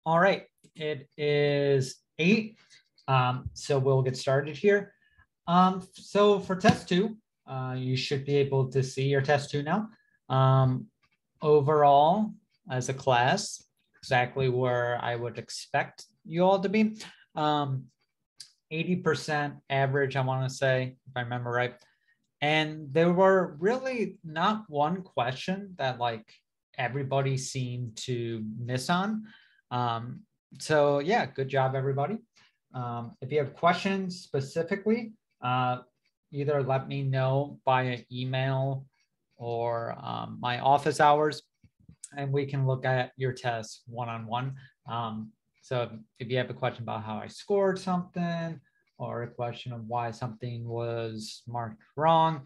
All right, it is 8. So we'll get started here. So for test 2, you should be able to see your test 2 now. Overall, as a class, exactly where I would expect you all to be. 80% average, I want to say, if I remember right. And there were really not one question that like everybody seemed to miss on. So yeah, good job, everybody. If you have questions specifically, either let me know via email or my office hours, and we can look at your test one-on-one. So if you have a question about how I scored something or a question of why something was marked wrong,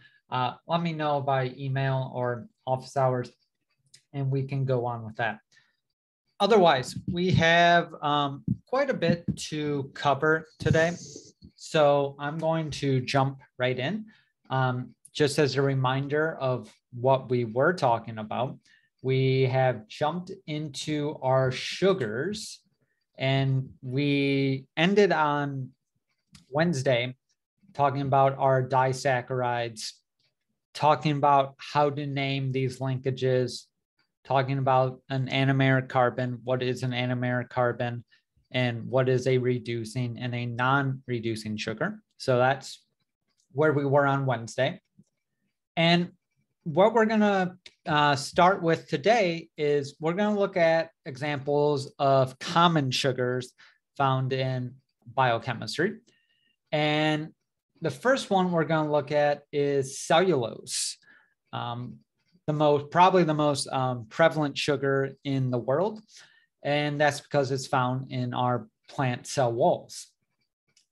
let me know by email or office hours, and we can go on with that. Otherwise, we have quite a bit to cover today. So I'm going to jump right in. Just as a reminder of what we were talking about, we have jumped into our sugars, and we ended on Wednesday talking about our disaccharides, talking about how to name these linkages, talking about an anomeric carbon, what is an anomeric carbon, and what is a reducing and a non-reducing sugar. So that's where we were on Wednesday. And what we're going to start with today is we're going to look at examples of common sugars found in biochemistry. And the first one we're going to look at is cellulose. Probably the most prevalent sugar in the world. And that's because it's found in our plant cell walls.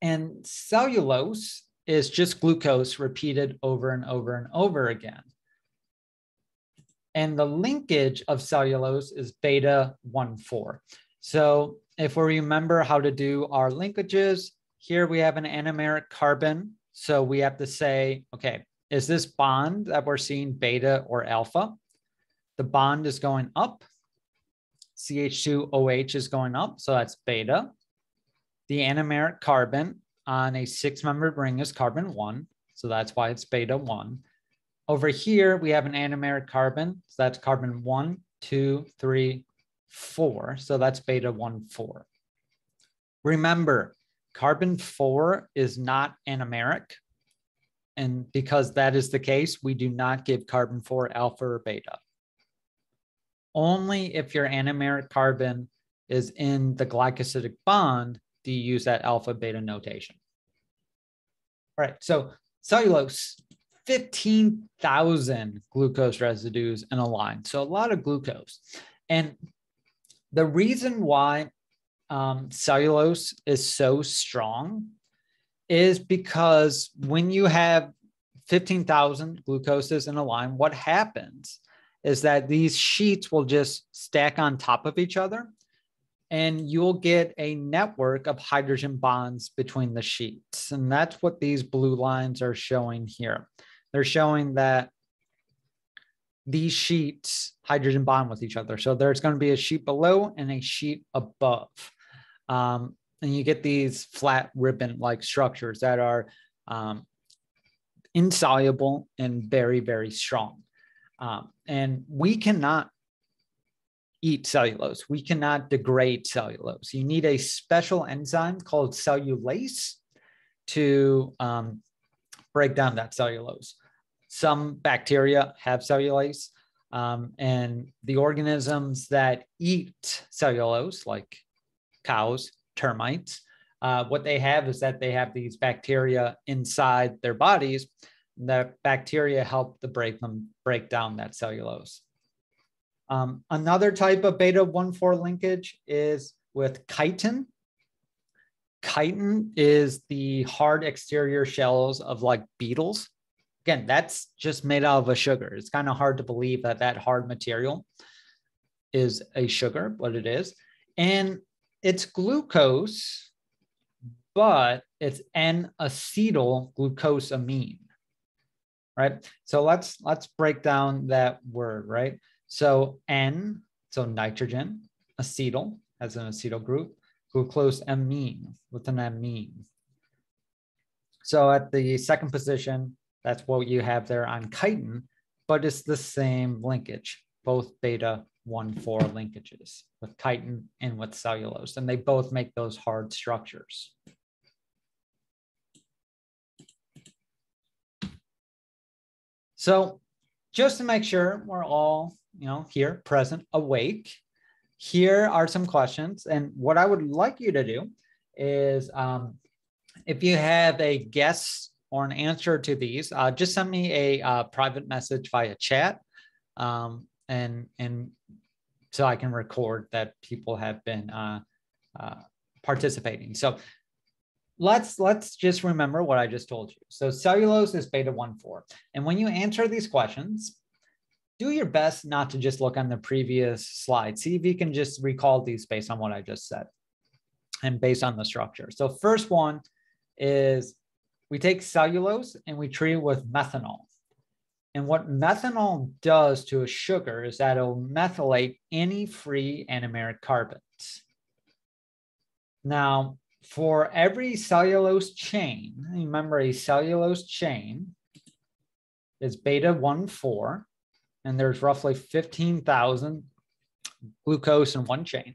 And cellulose is just glucose repeated over and over and over again. And the linkage of cellulose is beta-1,4. So if we remember how to do our linkages, here we have an anomeric carbon. So we have to say, okay, is this bond that we're seeing beta or alpha? The bond is going up. CH2OH is going up, so that's beta. The anomeric carbon on a 6-membered ring is carbon 1, so that's why it's beta 1. Over here, we have an anomeric carbon, so that's carbon 1, 2, 3, 4, so that's beta-1,4. Remember, carbon 4 is not anomeric. And because that is the case, we do not give carbon 4 alpha or beta. Only if your anomeric carbon is in the glycosidic bond do you use that alpha beta notation. All right, so cellulose, 15,000 glucose residues in a line. So a lot of glucose. And the reason why cellulose is so strong is because when you have 15,000 glucoses in a line, what happens is that these sheets will just stack on top of each other, and you'll get a network of hydrogen bonds between the sheets. And that's what these blue lines are showing here. They're showing that these sheets hydrogen bond with each other. So there's going to be a sheet below and a sheet above. And you get these flat ribbon-like structures that are insoluble and very, very strong. And we cannot eat cellulose. We cannot degrade cellulose. You need a special enzyme called cellulase to break down that cellulose. Some bacteria have cellulase, and the organisms that eat cellulose, like cows, termites, what they have is that they have these bacteria inside their bodies. The bacteria help to break down that cellulose. Another type of beta-1,4 linkage is with chitin. Chitin is the hard exterior shells of like beetles. Again, that's just made out of a sugar. It's kind of hard to believe that that hard material is a sugar, but it is. And it's glucose, but it's N-acetyl glucosamine, right? So let's break down that word, right? So N, so nitrogen, acetyl, as an acetyl group, glucosamine with an amine. So at the second position, that's what you have there on chitin, but it's the same linkage, both beta 1,4 linkages with chitin and with cellulose, and they both make those hard structures. So just to make sure we're all, here, present, awake, here are some questions. And what I would like you to do is, if you have a guess or an answer to these, just send me a private message via chat, and so I can record that people have been participating. So let's just remember what I just told you. So cellulose is beta 1,4. And when you answer these questions, do your best not to just look on the previous slide. See if you can just recall these based on what I just said and based on the structure. So first one is we take cellulose and we treat it with methanol. And what methanol does to a sugar is that it'll methylate any free anomeric carbons. Now, for every cellulose chain, remember a cellulose chain is beta 1,4, and there's roughly 15,000 glucose in one chain.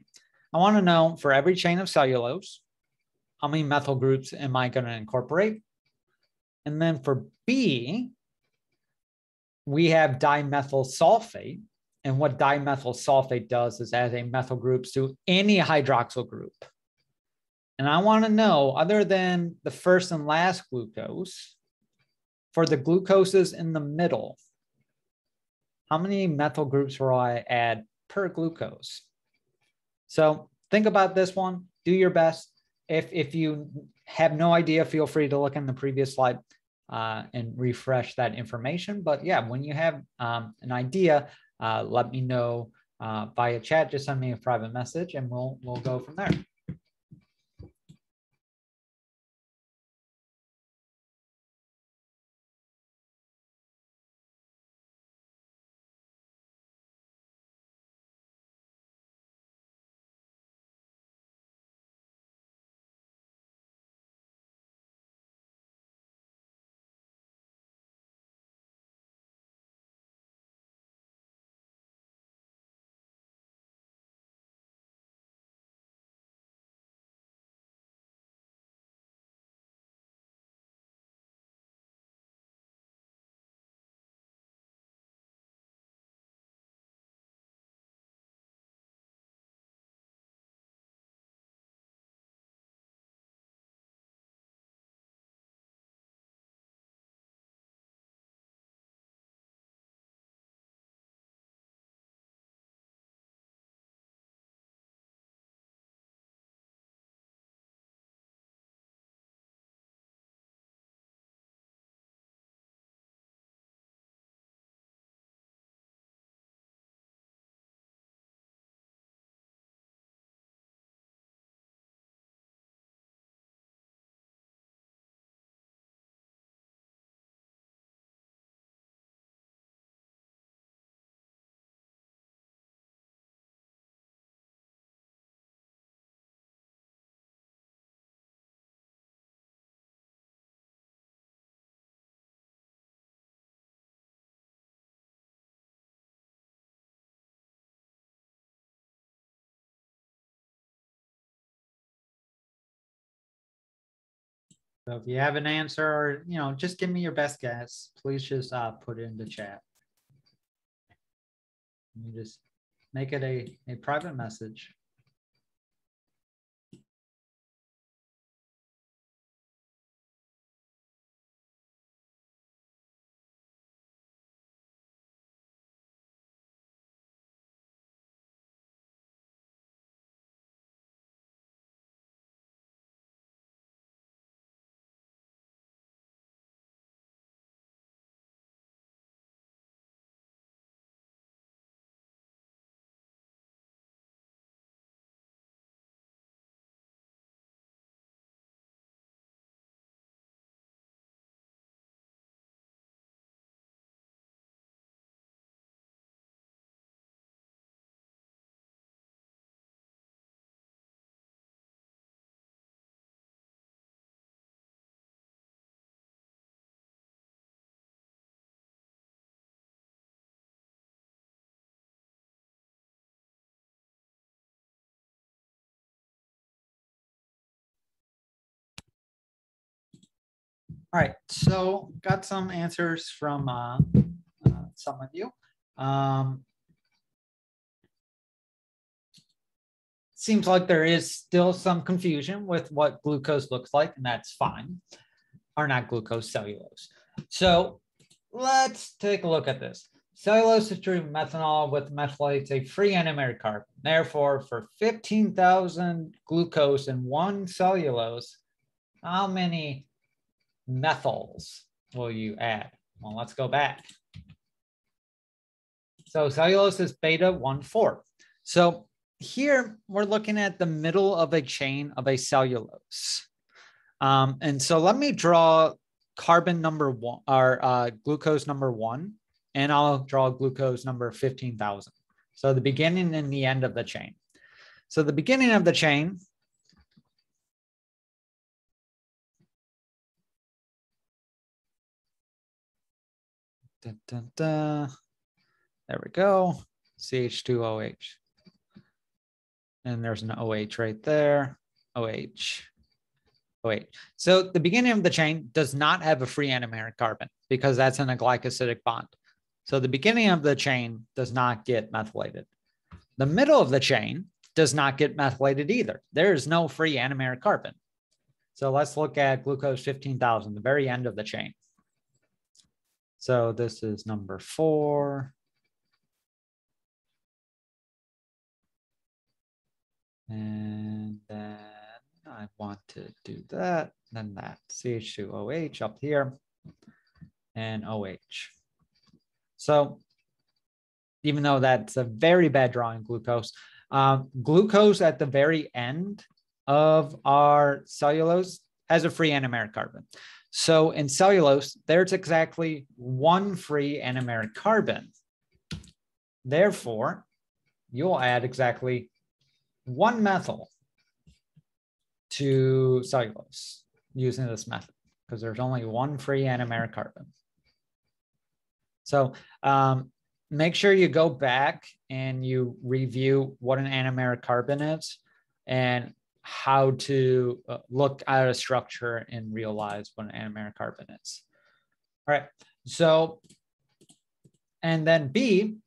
I want to know for every chain of cellulose, how many methyl groups am I going to incorporate? And then for B, we have dimethyl sulfate. And what dimethyl sulfate does is add a methyl groups to any hydroxyl group. And I want to know, other than the first and last glucose, for the glucoses in the middle, how many methyl groups will I add per glucose? So think about this one, do your best. If you have no idea, feel free to look in the previous slide and refresh that information. But yeah, when you have an idea, let me know via chat, just send me a private message and we'll go from there. So if you have an answer or, just give me your best guess, please just put it in the chat. You just make it a private message. All right, so got some answers from some of you. Seems like there is still some confusion with what glucose looks like, and that's fine. Or not glucose, cellulose. So let's take a look at this. Cellulose is true methanol with methylates a free anomeric carbon. Therefore, for 15,000 glucose and 1 cellulose, how many methyls will you add? Well, let's go back. So cellulose is beta 1,4. So here we're looking at the middle of a chain of a cellulose. And so let me draw carbon number 1 or glucose number 1, and I'll draw glucose number 15,000. So the beginning and the end of the chain. So the beginning of the chain there we go, CH2OH. And there's an OH right there, OH. So the beginning of the chain does not have a free anomeric carbon because that's in a glycosidic bond. So the beginning of the chain does not get methylated. The middle of the chain does not get methylated either. There is no free anomeric carbon. So let's look at glucose 15,000, the very end of the chain. So this is number 4. And then I want to do that, then that, CH2OH up here, and OH. So even though that's a very bad drawing glucose, glucose at the very end of our cellulose has a free anomeric carbon. So in cellulose, there's exactly 1 free anomeric carbon. Therefore, you'll add exactly 1 methyl to cellulose using this method because there's only 1 free anomeric carbon. So make sure you go back and you review what an anomeric carbon is and how to look at a structure and realize what an anomeric carbon is. All right, so, and then B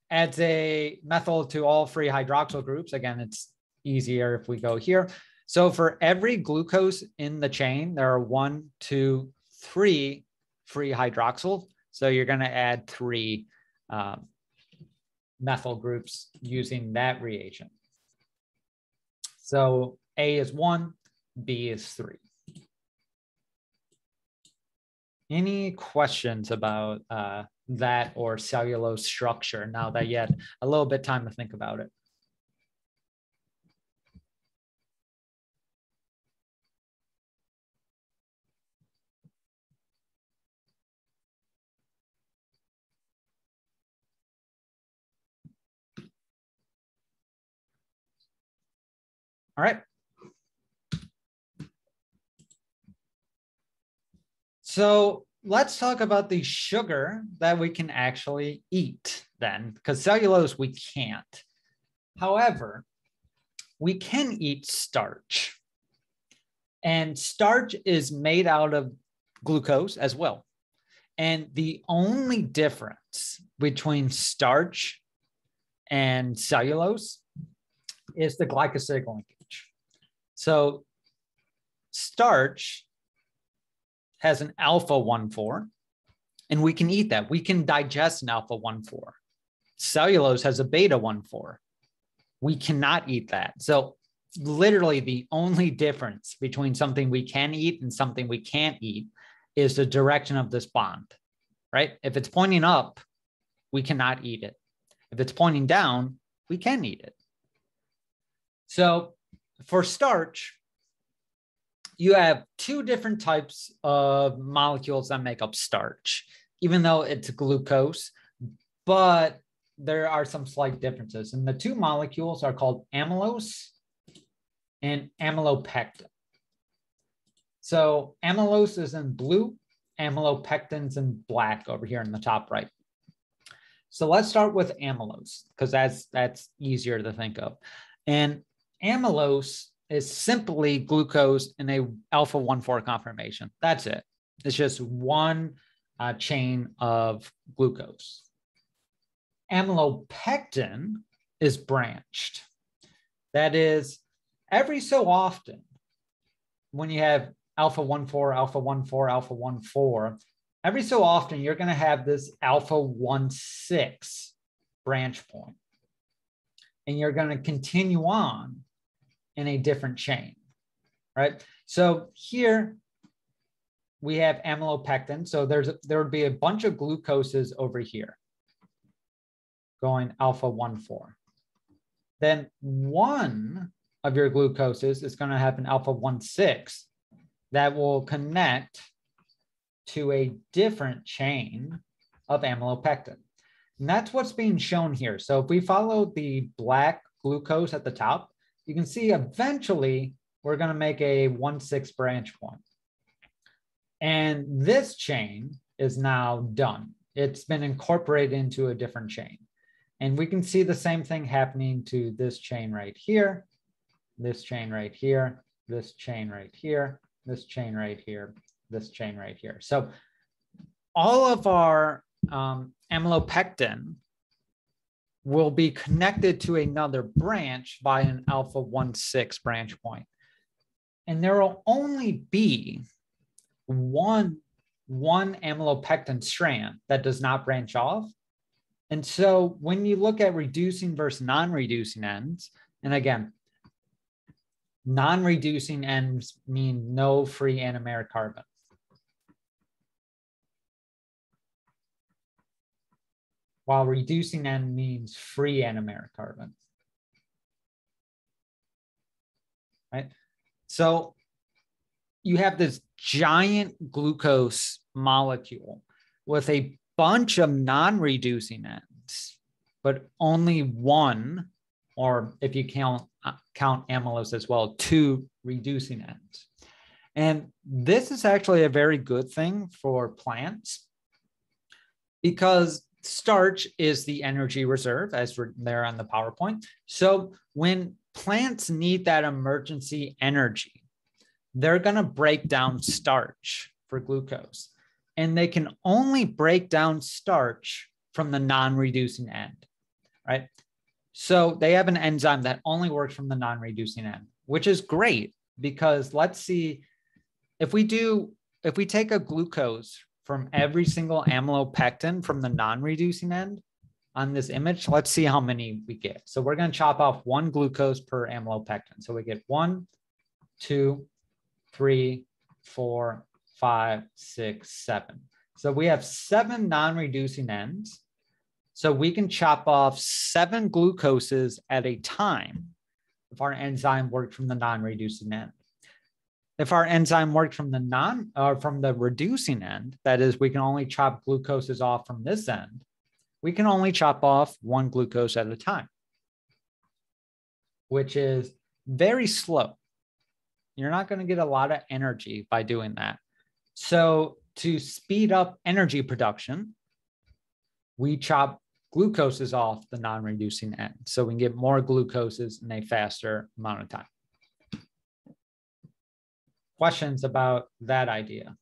adds a methyl to all free hydroxyl groups. Again, it's easier if we go here. So for every glucose in the chain, there are 1, 2, 3 free hydroxyl. So you're going to add 3 methyl groups using that reagent. So A is 1, B is 3. Any questions about that or cellulose structure now that you had a little bit time to think about it? All right. So let's talk about the sugar that we can actually eat then, because cellulose we can't. However, we can eat starch. And starch is made out of glucose as well. And the only difference between starch and cellulose is the glycosidic linkage. So starch has an alpha 1,4, and we can eat that. We can digest an alpha 1,4. Cellulose has a beta 1,4. We cannot eat that. So literally the only difference between something we can eat and something we can't eat is the direction of this bond, right? If it's pointing up, we cannot eat it. If it's pointing down, we can eat it. So for starch, you have 2 different types of molecules that make up starch, even though it's glucose, but there are some slight differences. And the 2 molecules are called amylose and amylopectin. So amylose is in blue, amylopectin's in black over here in the top right. So let's start with amylose because that's easier to think of. And amylose is simply glucose in a alpha 1,4 conformation. That's it. It's just one chain of glucose. Amylopectin is branched. That is, every so often, when you have alpha-1,4, alpha-1,4, alpha-1,4, every so often you're going to have this alpha-1,6 branch point. And you're going to continue on in a different chain, right? So here we have amylopectin. So there would be a bunch of glucoses over here going alpha-1,4. Then one of your glucoses is going to have an alpha-1,6 that will connect to a different chain of amylopectin. And that's what's being shown here. So if we follow the black glucose at the top, you can see eventually we're going to make a 1,6 branch point. And this chain is now done. It's been incorporated into a different chain. And we can see the same thing happening to this chain right here, this chain right here, this chain right here, this chain right here, this chain right here. So all of our amylopectin will be connected to another branch by an alpha-1,6 branch point. And there will only be one amylopectin strand that does not branch off. And so when you look at reducing versus non-reducing ends, and again, non-reducing ends mean no free anomeric carbon. While reducing end means free anomeric carbon. Right? So you have this giant glucose molecule with a bunch of non-reducing ends, but only one, or if you count amylose as well, 2 reducing ends. And this is actually a very good thing for plants because starch is the energy reserve, as we're there on the PowerPoint. So when plants need that emergency energy, they're going to break down starch for glucose. And they can only break down starch from the non-reducing end, right? So they have an enzyme that only works from the non-reducing end, which is great because let's see, if we take a glucose from every single amylopectin from the non-reducing end on this image, let's see how many we get. So we're going to chop off 1 glucose per amylopectin. So we get 1, 2, 3, 4, 5, 6, 7. So we have 7 non-reducing ends. So we can chop off 7 glucoses at a time if our enzyme worked from the non-reducing end. If our enzyme worked from the reducing end, that is, we can only chop glucoses off from this end, we can only chop off 1 glucose at a time, which is very slow. You're not going to get a lot of energy by doing that. So to speed up energy production, we chop glucoses off the non-reducing end. So we can get more glucoses in a faster amount of time. Questions about that idea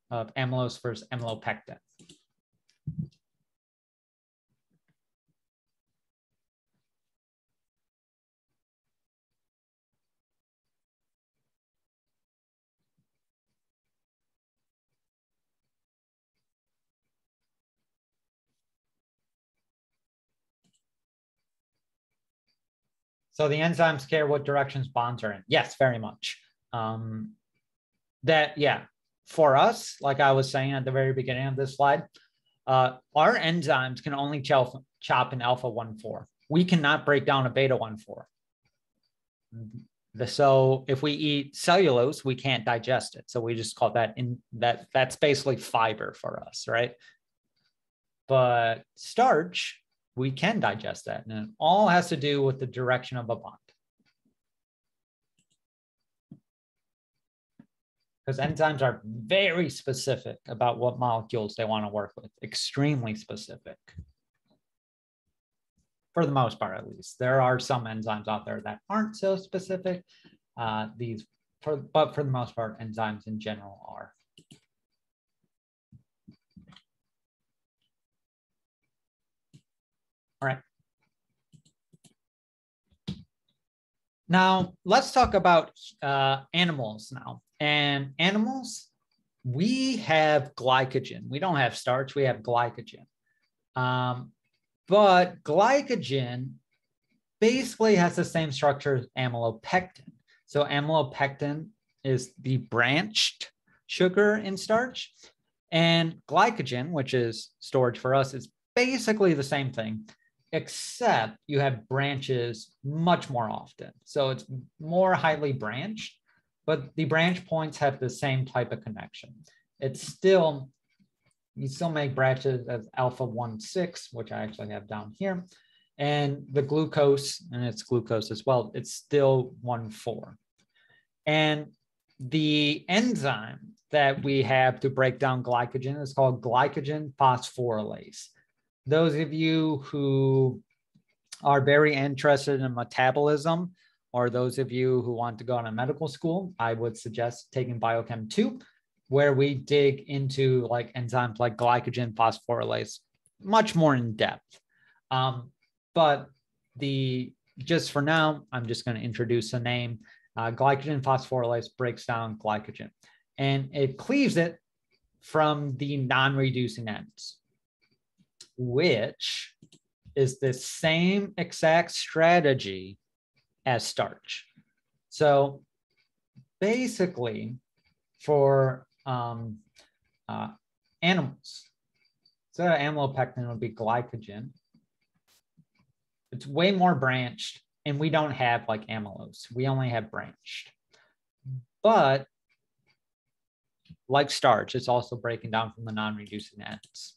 of amylose versus amylopectin? So the enzymes care what directions bonds are in. Yes, very much. For us, like I was saying at the very beginning of this slide, our enzymes can only chop an alpha-1,4. We cannot break down a beta-1,4. So if we eat cellulose, we can't digest it. So we just call that that's basically fiber for us, right? But starch, we can digest that. And it all has to do with the direction of a bond. Because enzymes are very specific about what molecules they want to work with, extremely specific. For the most part, at least. There are some enzymes out there that aren't so specific. But for the most part, enzymes in general are. All right. Now, let's talk about animals now. And animals, we have glycogen. We don't have starch, we have glycogen. But glycogen basically has the same structure as amylopectin. So amylopectin is the branched sugar in starch. And glycogen, which is storage for us, is basically the same thing, except you have branches much more often. So it's more highly branched, but the branch points have the same type of connection. It's still, you still make branches as alpha-1,6, which I actually have down here. And the glucose, and it's glucose as well, it's still 1,4. And the enzyme that we have to break down glycogen is called glycogen phosphorylase. Those of you who are very interested in metabolism, or those of you who want to go to medical school, I would suggest taking Biochem 2, where we dig into like enzymes like glycogen phosphorylase much more in depth. But just for now, I'm just going to introduce the name. Glycogen phosphorylase breaks down glycogen, and it cleaves it from the non-reducing ends, which is the same exact strategy as starch. So basically for animals, so amylopectin would be glycogen. It's way more branched, and we don't have like amylose. We only have branched. But like starch, it's also breaking down from the non-reducing ends.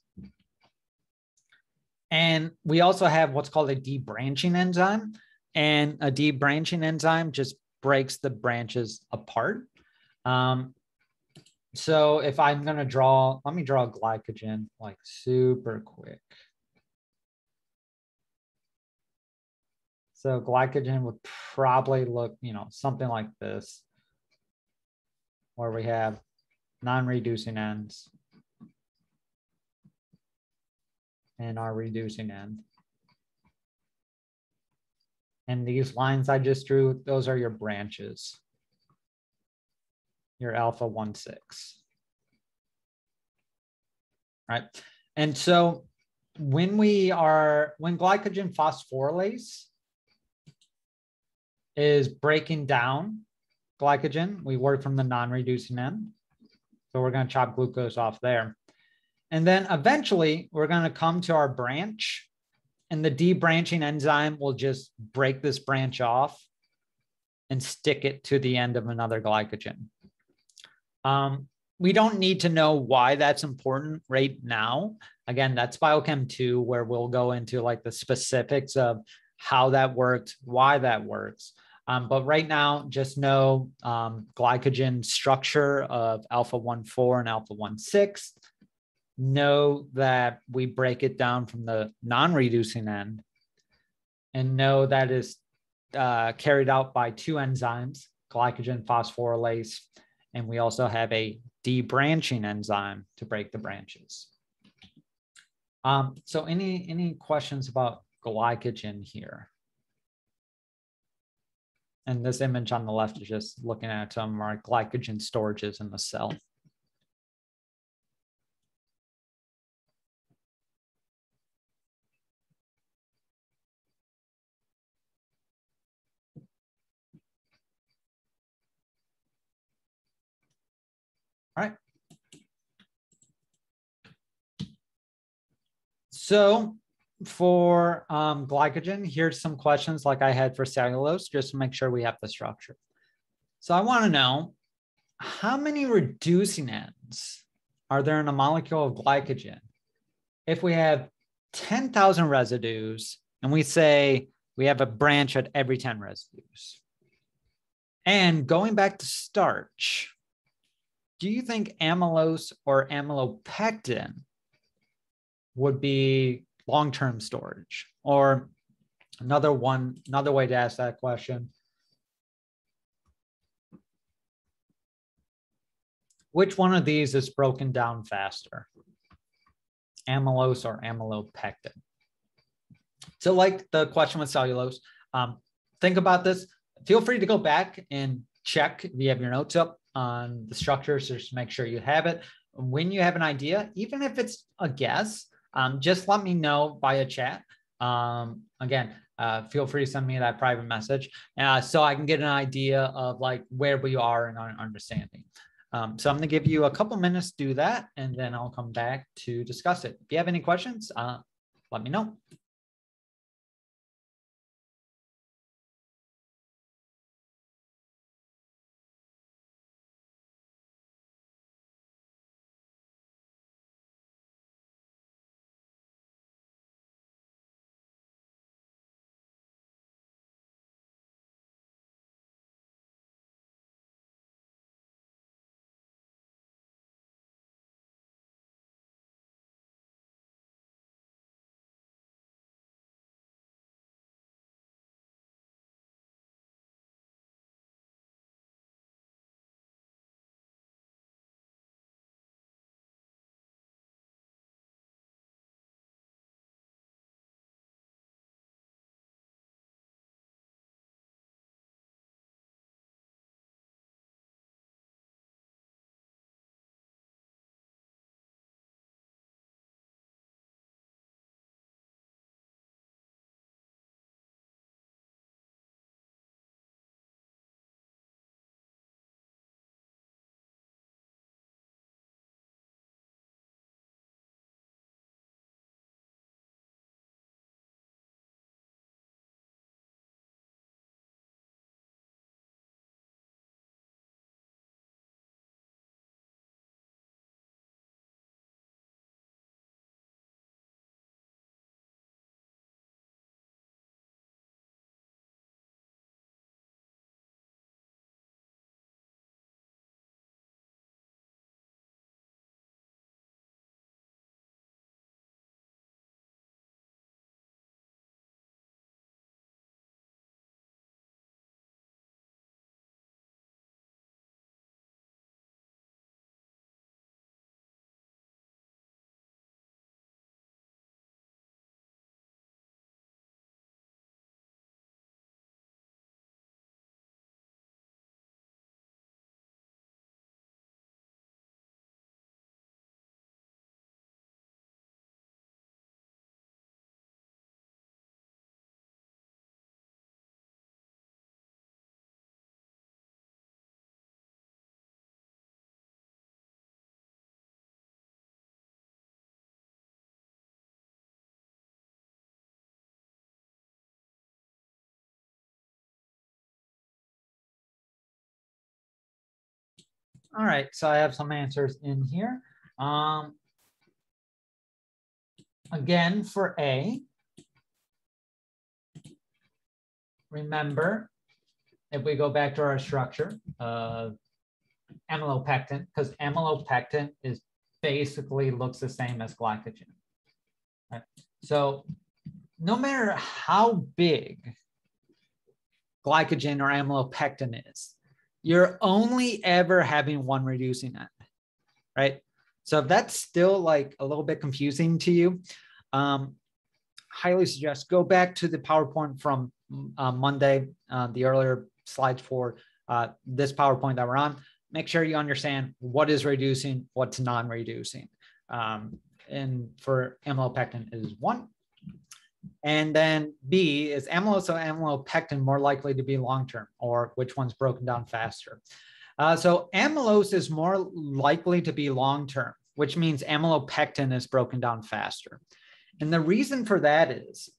And we also have what's called a debranching enzyme. And a debranching enzyme just breaks the branches apart. So if I'm going to draw, let me draw glycogen like super quick. So glycogen would probably look, something like this, where we have non-reducing ends and our reducing end. And these lines I just drew, those are your branches, your alpha-1,6. Right? And so when glycogen phosphorylase is breaking down glycogen, we work from the non-reducing end. So we're going to chop glucose off there. And then eventually we're going to come to our branch, and the debranching enzyme will just break this branch off and stick it to the end of another glycogen. We don't need to know why that's important right now. Again, that's Biochem 2, where we'll go into like the specifics of how that works, why that works. But right now, just know glycogen structure of alpha-1,4 and alpha-1,6. Know that we break it down from the non-reducing end, and know that is carried out by two enzymes, glycogen phosphorylase, and we also have a debranching enzyme to break the branches. So any questions about glycogen here? And this image on the left is just looking at some of our glycogen storages in the cell. All right. So for glycogen, here's some questions like I had for cellulose, just to make sure we have the structure. So I want to know, how many reducing ends are there in a molecule of glycogen? If we have 10,000 residues and we say we have a branch at every 10 residues. And going back to starch, do you think amylose or amylopectin would be long-term storage? Or another way to ask that question, which one of these is broken down faster? Amylose or amylopectin? So like the question with cellulose, think about this. Feel free to go back and check if you have your notes up on the structures, just make sure you have it. When you have an idea, even if it's a guess, just let me know via chat. Again, feel free to send me that private message so I can get an idea of like where we are in our understanding. So I'm going to give you a couple minutes to do that, and then I'll come back to discuss it. If you have any questions, let me know. All right, so I have some answers in here. Again, for A, remember, if we go back to our structure, amylopectin, because amylopectin is basically looks the same as glycogen. Right? So no matter how big glycogen or amylopectin is, you're only ever having one reducing end, right? So if that's still like a little bit confusing to you, highly suggest go back to the PowerPoint from Monday, the earlier slides for this PowerPoint that we're on. Make sure you understand what is reducing, what's non-reducing. And for amylopectin is 1. And then B, is amylose or amylopectin more likely to be long-term, or which one's broken down faster? So amylose is more likely to be long-term, which means amylopectin is broken down faster. And the reason for that is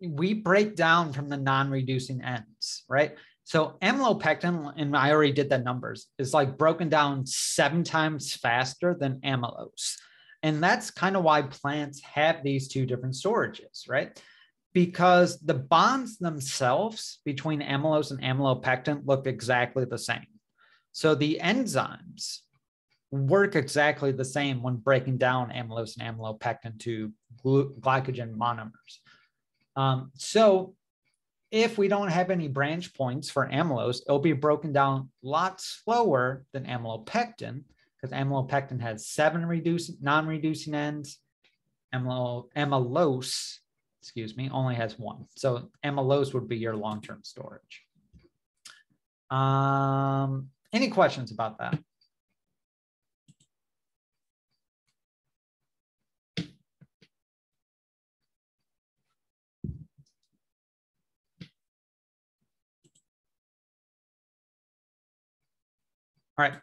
we break down from the non-reducing ends, right? So amylopectin, and I already did the numbers, is like broken down 7 times faster than amylose. And that's kind of why plants have these 2 different storages, right? Because the bonds themselves between amylose and amylopectin look exactly the same. So the enzymes work exactly the same when breaking down amylose and amylopectin to glycogen monomers. So if we don't have any branch points for amylose, it'll be broken down a lot slower than amylopectin, because amylopectin has 7 non-reducing ends. Amylose excuse me, only has one. So amylose would be your long-term storage. Any questions about that? All right.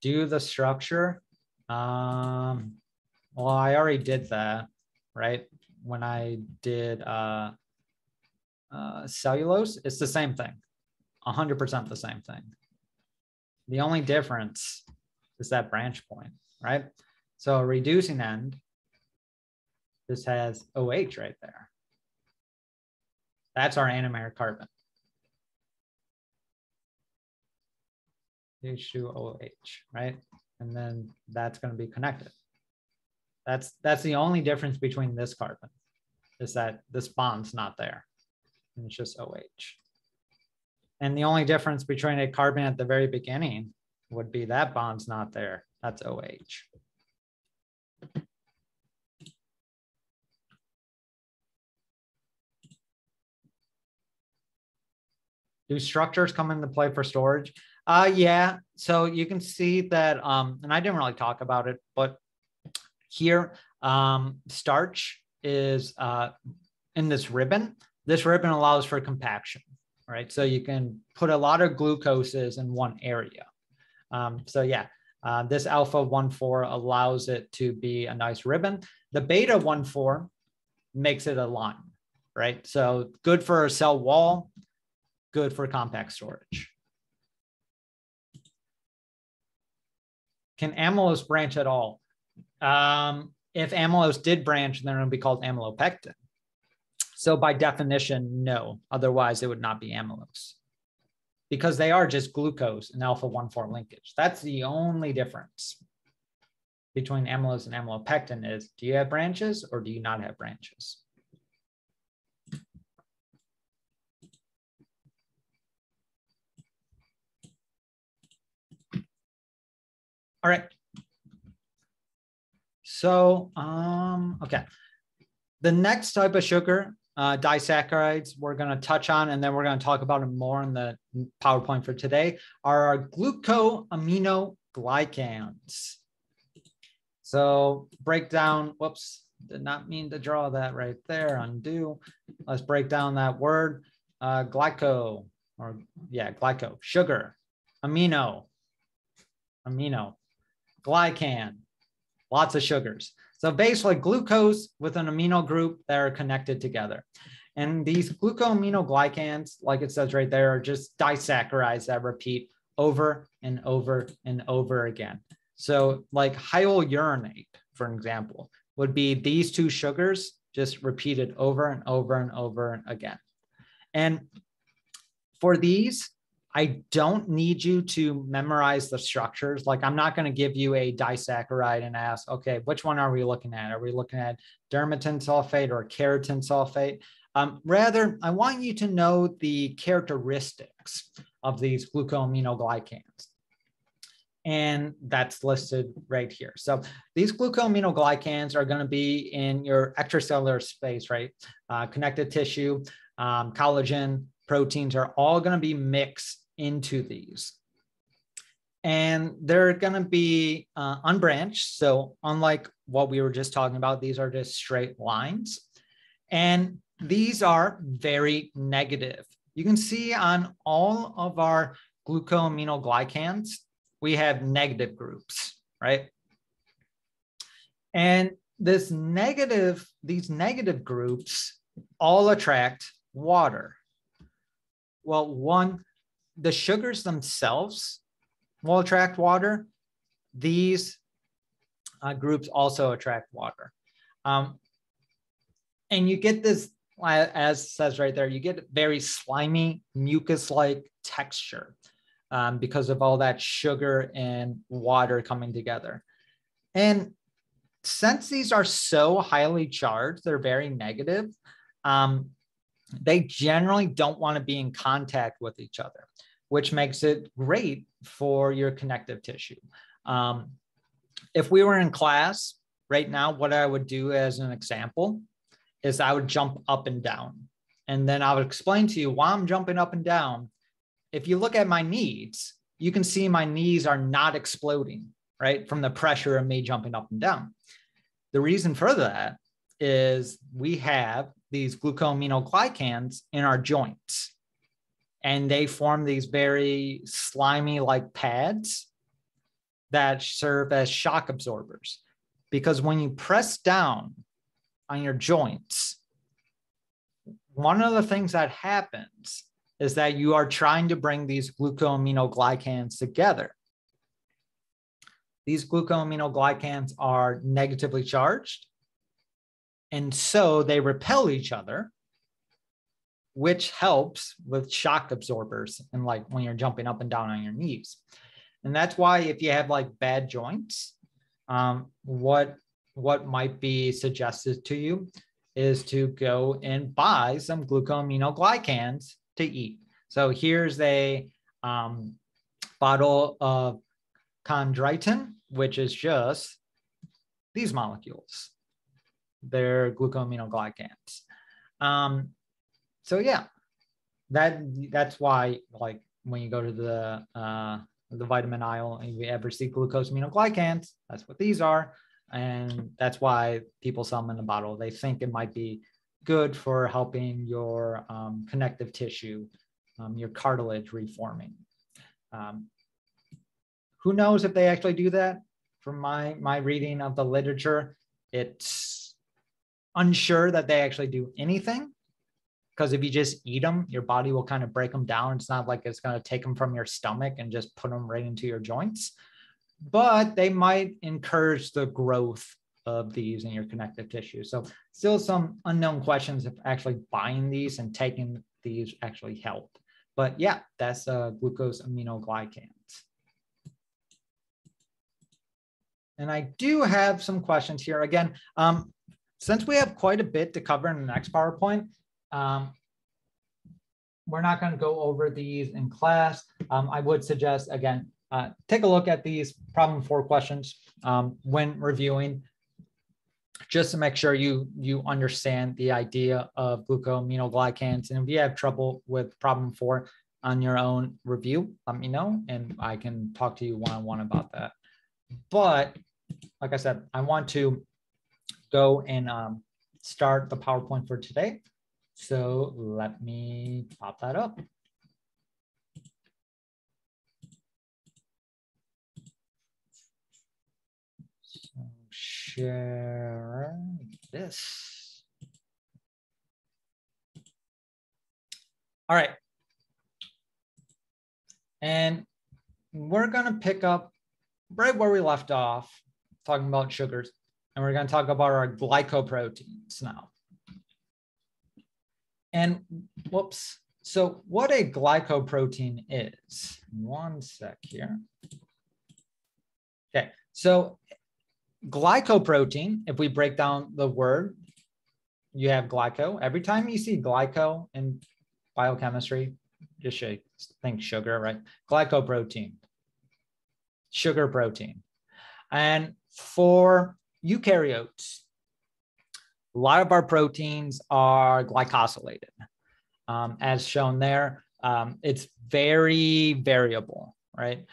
Do the structure. Well, I already did that, right? When I did cellulose, it's the same thing, 100% the same thing. The only difference is that branch point, right? So reducing end, this has OH right there. That's our anomeric carbon. H2OH, right? And then that's going to be connected. That's the only difference between this carbon, is that this bond's not there. And it's just OH. And the only difference between a carbon at the very beginning would be that bond's not there. That's OH. Do structures come into play for storage? Yeah, so you can see that, and I didn't really talk about it, but here, starch is in this ribbon. This ribbon allows for compaction, right? So you can put a lot of glucoses in one area. So yeah, this alpha 1,4 allows it to be a nice ribbon. The beta 1,4 makes it a line, right? So good for a cell wall, good for compact storage. Can amylose branch at all? If amylose did branch, then it would be called amylopectin. So by definition, no. Otherwise, it would not be amylose, because they are just glucose and alpha 1,4 linkage. That's the only difference between amylose and amylopectin is, do you have branches or do you not have branches? All right. So, okay. The next type of sugar, disaccharides, we're going to touch on, and then we're going to talk about them more in the PowerPoint for today, are our glycosaminoglycans. So break down, whoops, did not mean to draw that right there, undo. Let's break down that word, glyco, or yeah, glyco, sugar, amino, glycan, lots of sugars. So basically glucose with an amino group that are connected together. And these glycosaminoglycans, like it says right there, are just disaccharides that repeat over and over and over again. So like hyaluronate, for example, would be these two sugars just repeated over and over and over again. And for these, I don't need you to memorize the structures. Like I'm not going to give you a disaccharide and ask, okay, which one are we looking at? Are we looking at dermatan sulfate or keratin sulfate? Rather, I want you to know the characteristics of these glycosaminoglycans. And that's listed right here. So these glycosaminoglycans are going to be in your extracellular space, right? Connective tissue, collagen, proteins are all going to be mixed into these. And they're going to be unbranched. So unlike what we were just talking about, these are just straight lines. And these are very negative. You can see on all of our glycosaminoglycans, we have negative groups, right? And these negative groups all attract water. Well, one, the sugars themselves will attract water. These groups also attract water. And you get this, as it says right there, you get very slimy, mucus-like texture because of all that sugar and water coming together. And since these are so highly charged, they're very negative, they generally don't want to be in contact with each other, which makes it great for your connective tissue. If we were in class right now, what I would do as an example is I would jump up and down. And then I would explain to you why I'm jumping up and down. If you look at my knees, you can see my knees are not exploding, right? From the pressure of me jumping up and down. The reason for that is we have these glycosaminoglycans in our joints, and they form these very slimy like pads that serve as shock absorbers. Because when you press down on your joints, one of the things that happens is that you are trying to bring these glycosaminoglycans together. These glycosaminoglycans are negatively charged, and so they repel each other, which helps with shock absorbers and like when you're jumping up and down on your knees. And that's why if you have like bad joints, what might be suggested to you is to go and buy some glycosaminoglycans to eat. So here's a bottle of chondroitin, which is just these molecules. They're glycosaminoglycans. So yeah, that's why, like when you go to the vitamin aisle and you ever see glycosaminoglycans, that's what these are. And that's why people sell them in a bottle. They think it might be good for helping your connective tissue, your cartilage reforming. Who knows if they actually do that? From my reading of the literature, it's unsure that they actually do anything, because if you just eat them, your body will kind of break them down. It's not like it's going to take them from your stomach and just put them right into your joints, but they might encourage the growth of these in your connective tissue. So still some unknown questions if actually buying these and taking these actually help. But yeah, that's glycosaminoglycans. And I do have some questions here. Again, since we have quite a bit to cover in the next PowerPoint, we're not going to go over these in class. I would suggest, again, take a look at these problem 4 questions when reviewing, just to make sure you understand the idea of glycosaminoglycans. And if you have trouble with problem 4 on your own review, let me know, and I can talk to you one-on-one about that. But like I said, I want to go and start the PowerPoint for today. So let me pop that up. So share this. All right. And we're going to pick up right where we left off, talking about sugars. And we're going to talk about our glycoproteins now. And whoops. So what a glycoprotein is, one sec here. Okay, so glycoprotein, if we break down the word, you have glyco. Every time you see glyco in biochemistry, just think sugar, right? Glycoprotein, sugar protein. And for eukaryotes, a lot of our proteins are glycosylated. As shown there, it's very variable, right?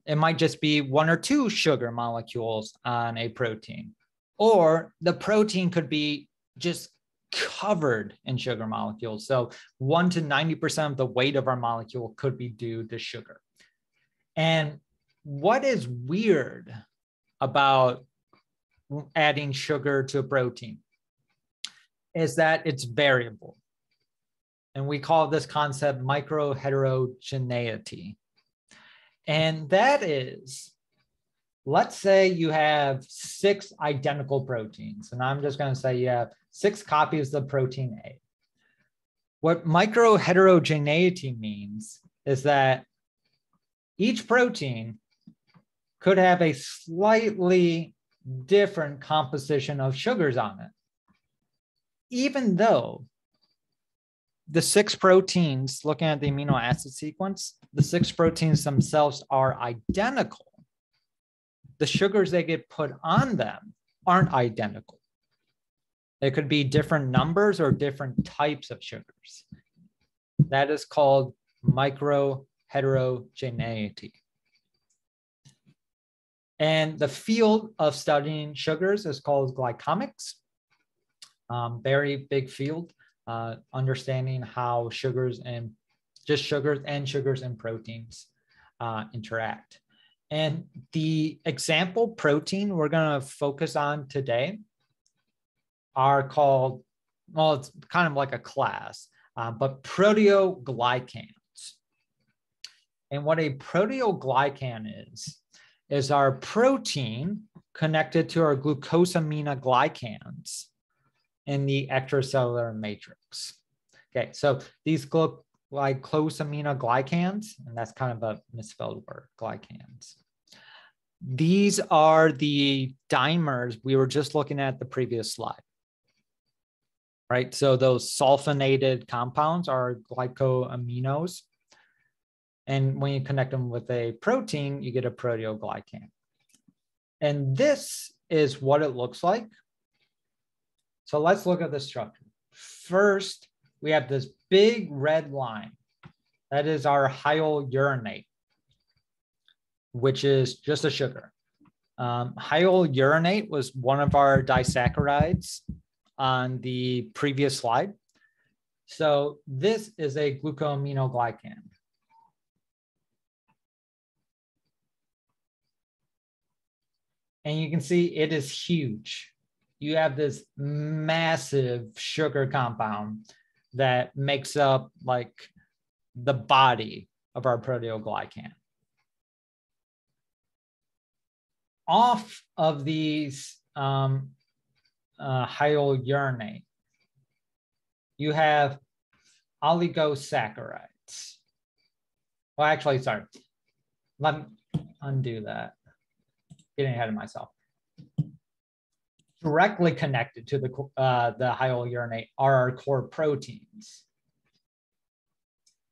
It might just be 1 or 2 sugar molecules on a protein, or the protein could be just covered in sugar molecules. So 1 to 90% of the weight of our molecule could be due to sugar. And what is weird about adding sugar to a protein is that it's variable. And we call this concept microheterogeneity. And that is, let's say you have 6 identical proteins. And I'm just going to say you have 6 copies of protein A. What microheterogeneity means is that each protein could have a slightly different composition of sugars on it, even though the 6 proteins, looking at the amino acid sequence, the 6 proteins themselves are identical. The sugars that get put on them aren't identical. It could be different numbers or different types of sugars. That is called microheterogeneity. And the field of studying sugars is called glycomics. Very big field, understanding how sugars and sugars and proteins interact. And the example protein we're going to focus on today are called, well, it's kind of like a class, but proteoglycans. And what a proteoglycan is our protein connected to our glycosaminoglycans in the extracellular matrix. Okay, so these glycosaminoglycans, and that's kind of a misspelled word, glycans. These are the dimers we were just looking at the previous slide, right? So those sulfonated compounds are glycoaminos. And when you connect them with a protein, you get a proteoglycan. And this is what it looks like. So let's look at the structure. First, we have this big red line. That is our hyaluronate, which is just a sugar. Hyaluronate was one of our disaccharides on the previous slide. So this is a glycosaminoglycan. And you can see it is huge. You have this massive sugar compound that makes up like the body of our proteoglycan. Off of these hyaluronate, you have oligosaccharides. Well, actually, sorry. Let me undo that. Getting ahead of myself. Directly connected to the hyaluronate are our core proteins.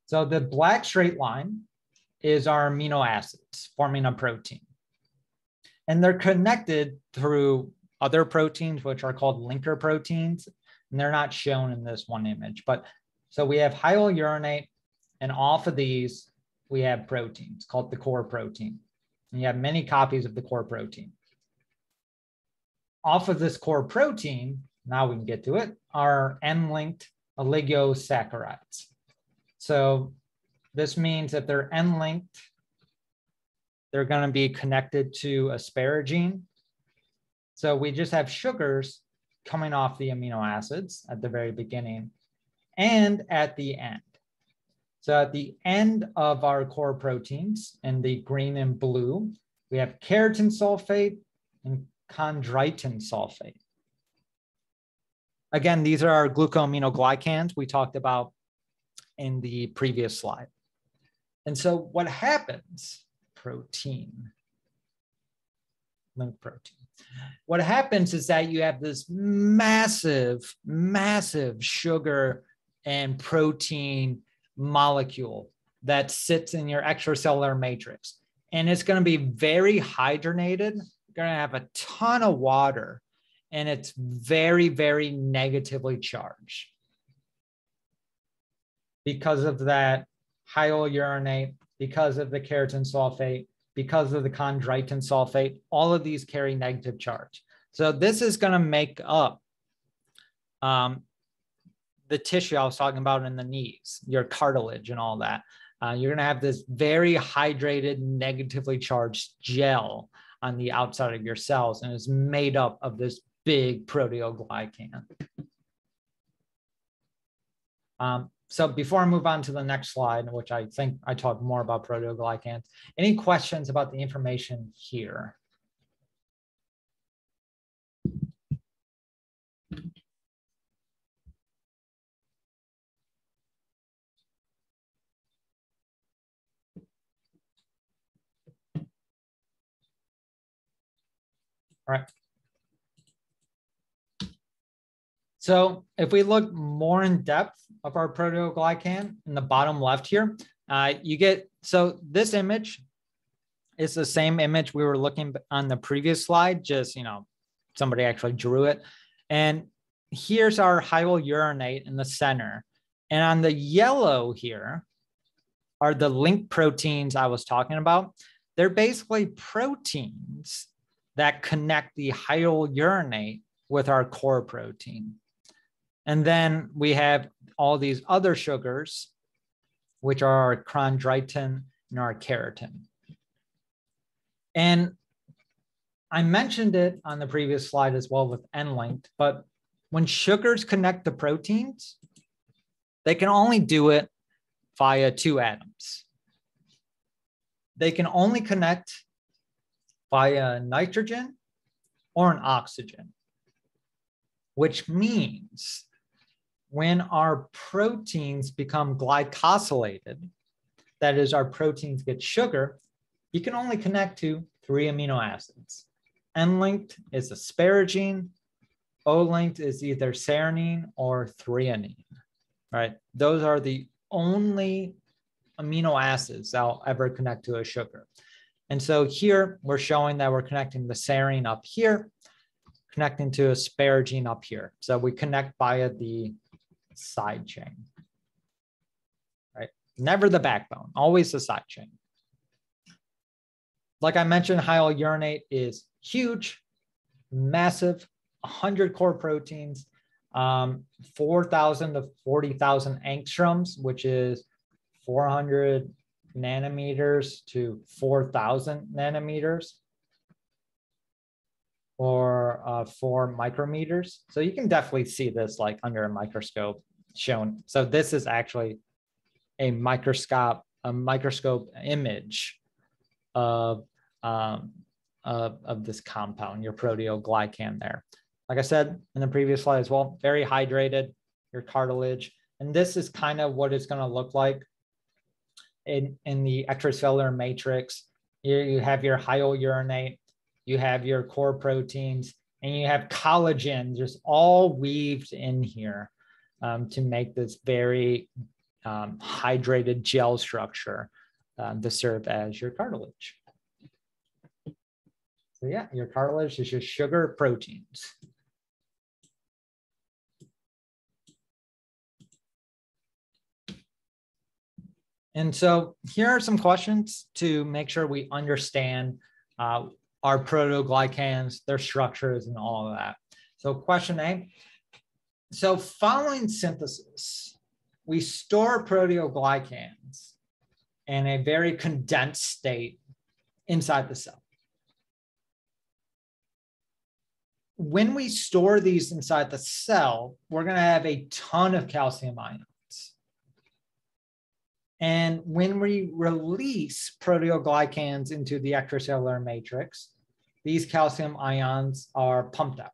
So the black straight line is our amino acids forming a protein. And they're connected through other proteins, which are called linker proteins. And they're not shown in this one image. But so we have hyaluronate, and off of these, we have proteins called the core protein. And you have many copies of the core protein. Off of this core protein, now we can get to it, are N-linked oligosaccharides. So this means if they're N-linked, they're going to be connected to asparagine. So we just have sugars coming off the amino acids at the very beginning and at the end. So at the end of our core proteins, in the green and blue, we have keratin sulfate and chondroitin sulfate. Again, these are our glycosaminoglycans we talked about in the previous slide. And so what happens, protein, linked protein. What happens is that you have this massive, massive sugar and protein molecule that sits in your extracellular matrix. And it's going to be very hydrogenated. You're going to have a ton of water, and it's very, very negatively charged. Because of that hyaluronate, because of the keratin sulfate, because of the chondroitin sulfate, all of these carry negative charge. So this is going to make up the tissue I was talking about in the knees, your cartilage and all that. You're going to have this very hydrated, negatively charged gel on the outside of your cells, and it's made up of this big proteoglycan. So before I move on to the next slide, which I think I talk more about proteoglycans, any questions about the information here? All right. So if we look more in depth of our proteoglycan in the bottom left here, you get, so this image is the same image we were looking on the previous slide, just, somebody actually drew it. And here's our hyaluronate in the center. And on the yellow here are the link proteins I was talking about. They're basically proteins that connect the hyaluronate with our core protein. And then we have all these other sugars, which are our chondroitin and our keratin. And I mentioned it on the previous slide as well with N-linked, but when sugars connect to proteins, they can only do it via two atoms. They can only connect via nitrogen or an oxygen, which means when our proteins become glycosylated, that is, our proteins get sugar, you can only connect to 3 amino acids. N-linked is asparagine, O-linked is either serine or threonine, right? Those are the only amino acids that will ever connect to a sugar. And so here we're showing that we're connecting the serine up here, connecting to asparagine up here. So we connect via the side chain, right? Never the backbone, always the side chain. Like I mentioned, hyaluronate is huge, massive, 100 core proteins, 4,000 to 40,000 angstroms, which is 400 nanometers to 4,000 nanometers, or 4 micrometers. So you can definitely see this like under a microscope shown. So this is actually a microscope image of this compound, your proteoglycan there. Like I said in the previous slide as well, very hydrated, your cartilage. And this is kind of what it's going to look like in the extracellular matrix. You have your hyaluronate, you have your core proteins, and you have collagen just all weaved in here to make this very hydrated gel structure to serve as your cartilage. So yeah, your cartilage is just sugar proteins. And so here are some questions to make sure we understand our proteoglycans, their structures, and all of that. So question A. So following synthesis, we store proteoglycans in a very condensed state inside the cell. When we store these inside the cell, we're going to have a ton of calcium ions. And when we release proteoglycans into the extracellular matrix, these calcium ions are pumped out.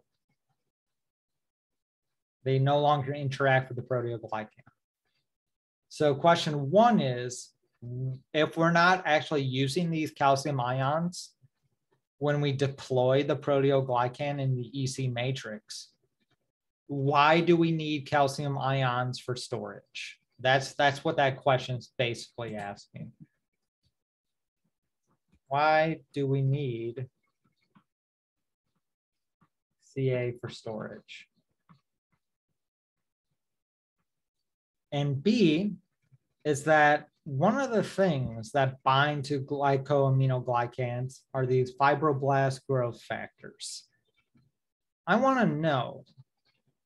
They no longer interact with the proteoglycan. So question 1 is, if we're not actually using these calcium ions when we deploy the proteoglycan in the EC matrix, why do we need calcium ions for storage? That's what that question is basically asking. Why do we need Ca for storage? And B is that one of the things that bind to glycosaminoglycans are these fibroblast growth factors. I want to know,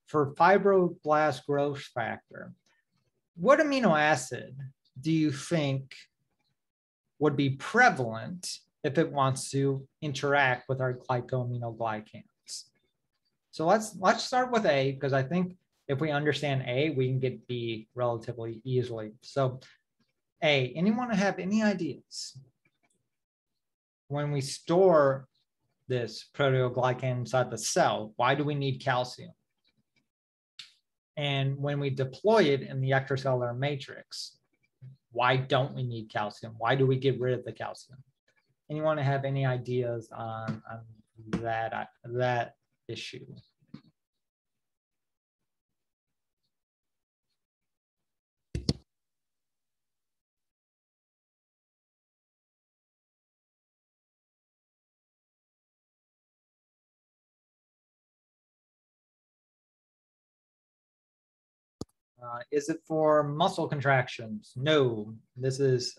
for fibroblast growth factor, what amino acid do you think would be prevalent if it wants to interact with our glycosaminoglycans? So let's start with A, because I think if we understand A, we can get B relatively easily. So A, anyone have any ideas? When we store this proteoglycan inside the cell, why do we need calcium? And when we deploy it in the extracellular matrix, why don't we need calcium? Why do we get rid of the calcium? Anyone have any ideas on that issue? Is it for muscle contractions? No, this is,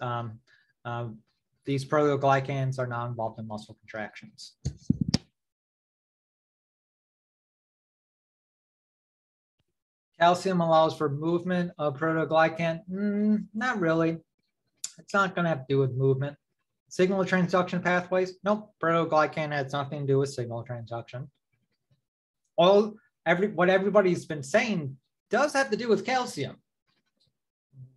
these proteoglycans are not involved in muscle contractions. Calcium allows for movement of proteoglycan? Not really. It's not going to have to do with movement. Signal transduction pathways? Nope. Proteoglycan has nothing to do with signal transduction. What everybody's been saying does have to do with calcium.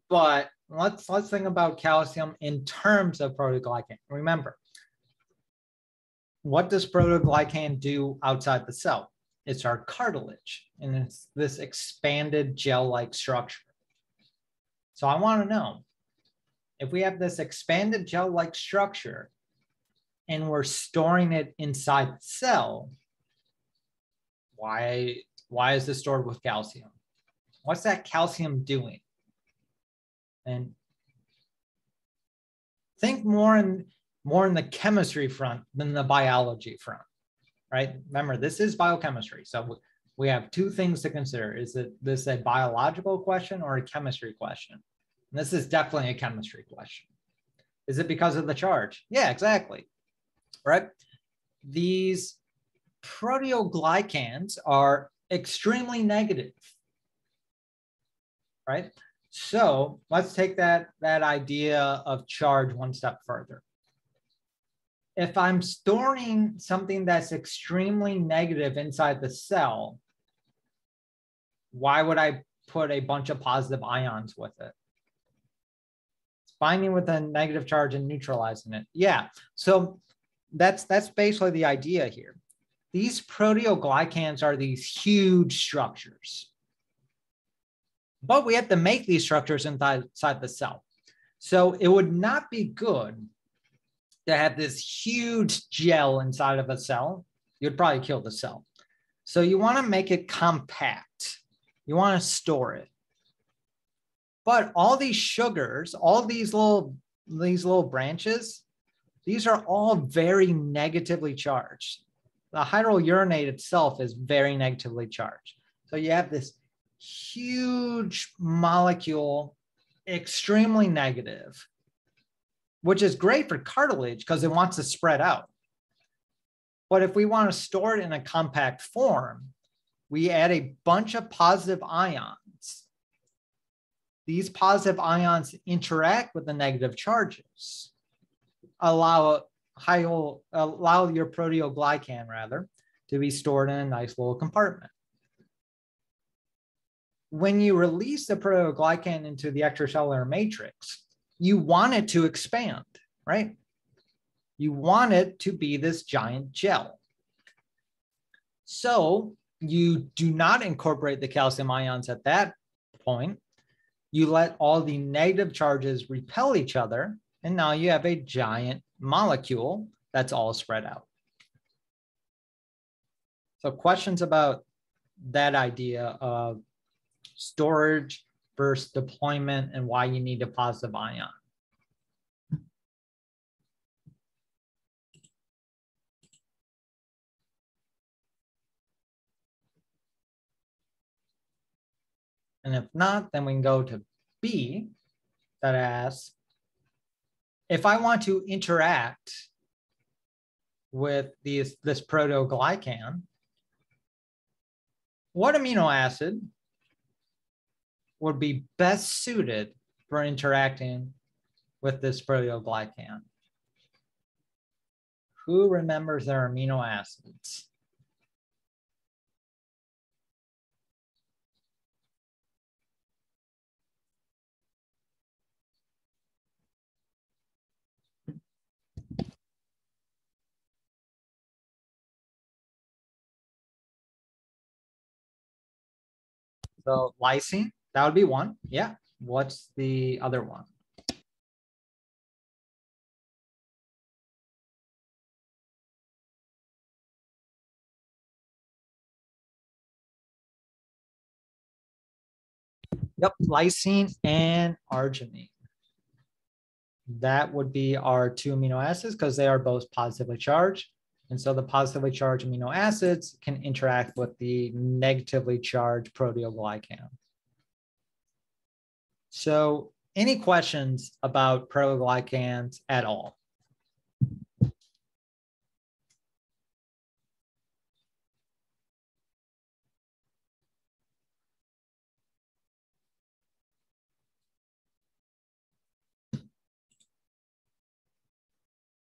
But let's think about calcium in terms of proteoglycan. Remember, what does proteoglycan do outside the cell? It's our cartilage, and it's this expanded gel-like structure. So I want to know, if we have this expanded gel-like structure and we're storing it inside the cell, why is this stored with calcium? What's that calcium doing? And think more in the chemistry front than the biology front, right? Remember, this is biochemistry. So we have two things to consider. Is this a biological question or a chemistry question? And this is definitely a chemistry question. Is it because of the charge? Yeah, exactly, right? These proteoglycans are extremely negative, right? So let's take that idea of charge one step further. If I'm storing something that's extremely negative inside the cell, why would I put a bunch of positive ions with it? It's binding with a negative charge and neutralizing it. Yeah, so that's basically the idea here. These proteoglycans are these huge structures. But we have to make these structures inside the cell. So it would not be good to have this huge gel inside of a cell. You'd probably kill the cell. So you want to make it compact. You want to store it. But all these sugars, all these little branches, these are all very negatively charged. The hydrourinate itself is very negatively charged. So you have this huge molecule, extremely negative, which is great for cartilage because it wants to spread out. But if we want to store it in a compact form, we add a bunch of positive ions. These positive ions interact with the negative charges, allow your proteoglycan to be stored in a nice little compartment. When you release the proteoglycan into the extracellular matrix, you want it to expand, right? You want it to be this giant gel. So you do not incorporate the calcium ions at that point. You let all the negative charges repel each other, and now you have a giant molecule that's all spread out. So questions about that idea of storage versus deployment and why you need a positive ion. And if not, then we can go to B that asks, if I want to interact with this proteoglycan, what amino acid would be best suited for interacting with this proteoglycan? Who remembers their amino acids? So lysine, that would be one. Yeah. What's the other one? Yep, lysine and arginine. That would be our two amino acids because they are both positively charged. And so the positively charged amino acids can interact with the negatively charged proteoglycan. So any questions about proteoglycans at all?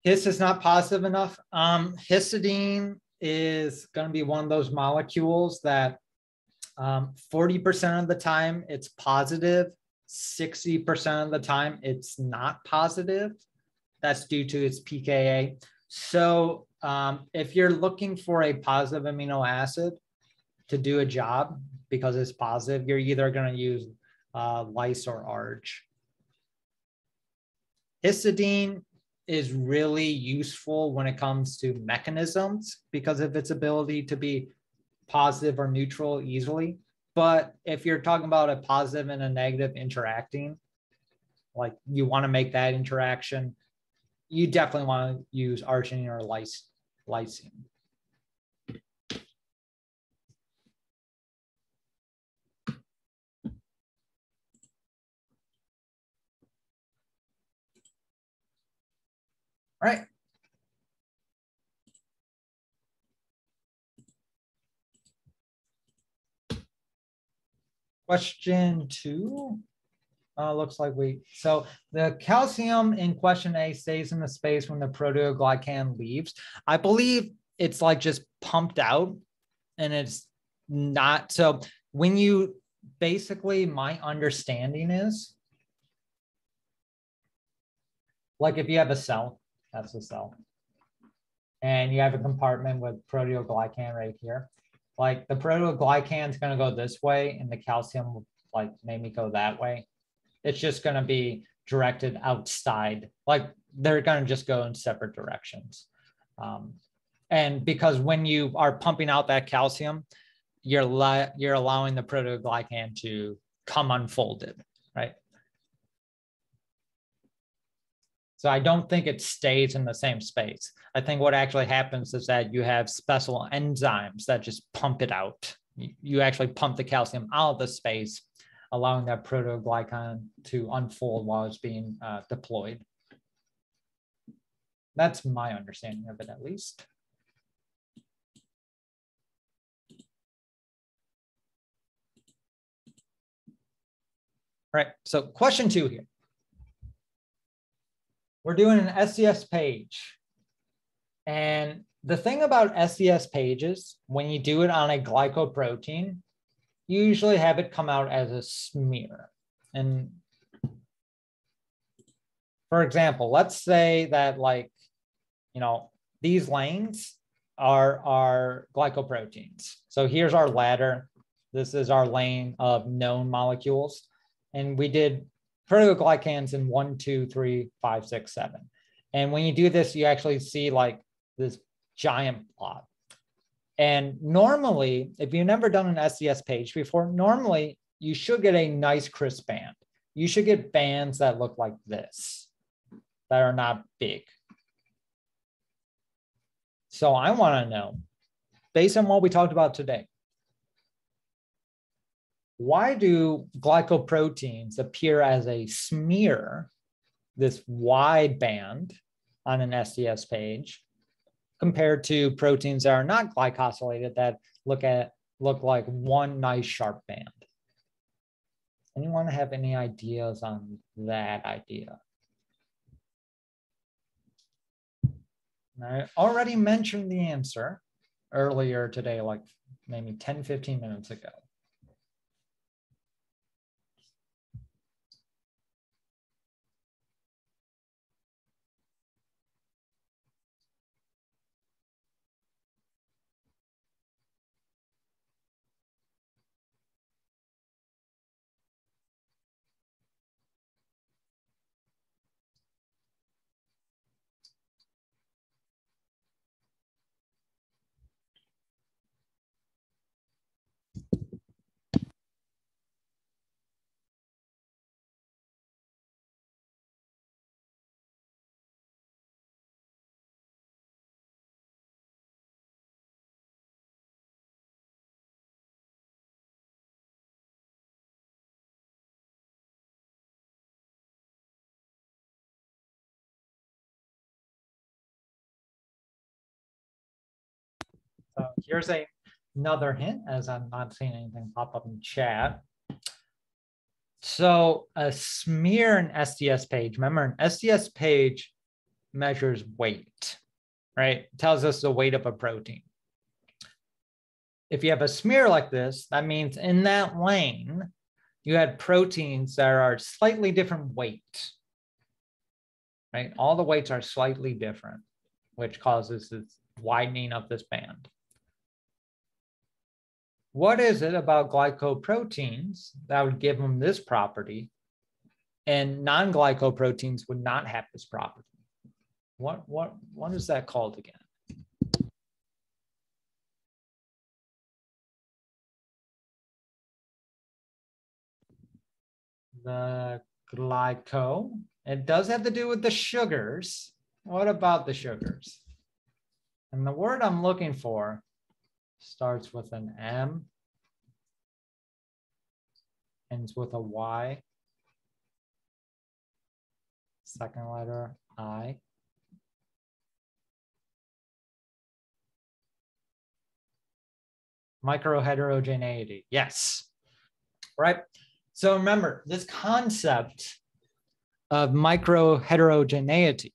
His is not positive enough. Histidine is going to be one of those molecules that 40% of the time it's positive, 60% of the time it's not positive. That's due to its pKa. So if you're looking for a positive amino acid to do a job because it's positive, you're either going to use lyse or arg. Histidine is really useful when it comes to mechanisms because of its ability to be positive or neutral easily. But if you're talking about a positive and a negative interacting, like you want to make that interaction, you definitely want to use arginine or lysine. All right. Question 2. Looks like so the calcium in question A stays in the space when the proteoglycan leaves. I believe it's like just pumped out and it's not. So when you basically, my understanding is like if you have a cell, that's a cell, and you have a compartment with proteoglycan right here, like the proteoglycan is going to go this way and the calcium will like maybe go that way. It's just going to be directed outside. Like they're going to just go in separate directions. And because when you are pumping out that calcium, you're allowing the proteoglycan to come unfolded, right? So I don't think it stays in the same space. I think what actually happens is that you have special enzymes that just pump it out. You actually pump the calcium out of the space, allowing that proteoglycan to unfold while it's being deployed. That's my understanding of it, at least. All right, so question 2 here. We're doing an SCS page. And the thing about SCS pages, when you do it on a glycoprotein, you usually have it come out as a smear. And for example, let's say that like, you know, these lanes are glycoproteins. So here's our ladder. This is our lane of known molecules. And we did proteoglycans in 1, 2, 3, 5, 6, 7. And when you do this, you actually see like this giant plot. And normally, if you've never done an SCS page before, normally you should get a nice crisp band. You should get bands that look like this, that are not big. So I want to know, based on what we talked about today, why do glycoproteins appear as a smear, this wide band on an SCS page, compared to proteins that are not glycosylated that look like one nice sharp band? Anyone have any ideas on that idea? I already mentioned the answer earlier today, like maybe 10, 15 minutes ago. So here's another hint, as I'm not seeing anything pop up in chat. So a smear and SDS page, remember an SDS page measures weight, right? It tells us the weight of a protein. If you have a smear like this, that means in that lane, you had proteins that are slightly different weight, right? All the weights are slightly different, which causes this widening of this band. What is it about glycoproteins that would give them this property and non-glycoproteins would not have this property? What is that called again? The glyco. It does have to do with the sugars. What about the sugars? And the word I'm looking for starts with an M, ends with a Y, second letter I. Microheterogeneity, yes, right? So remember, this concept of microheterogeneity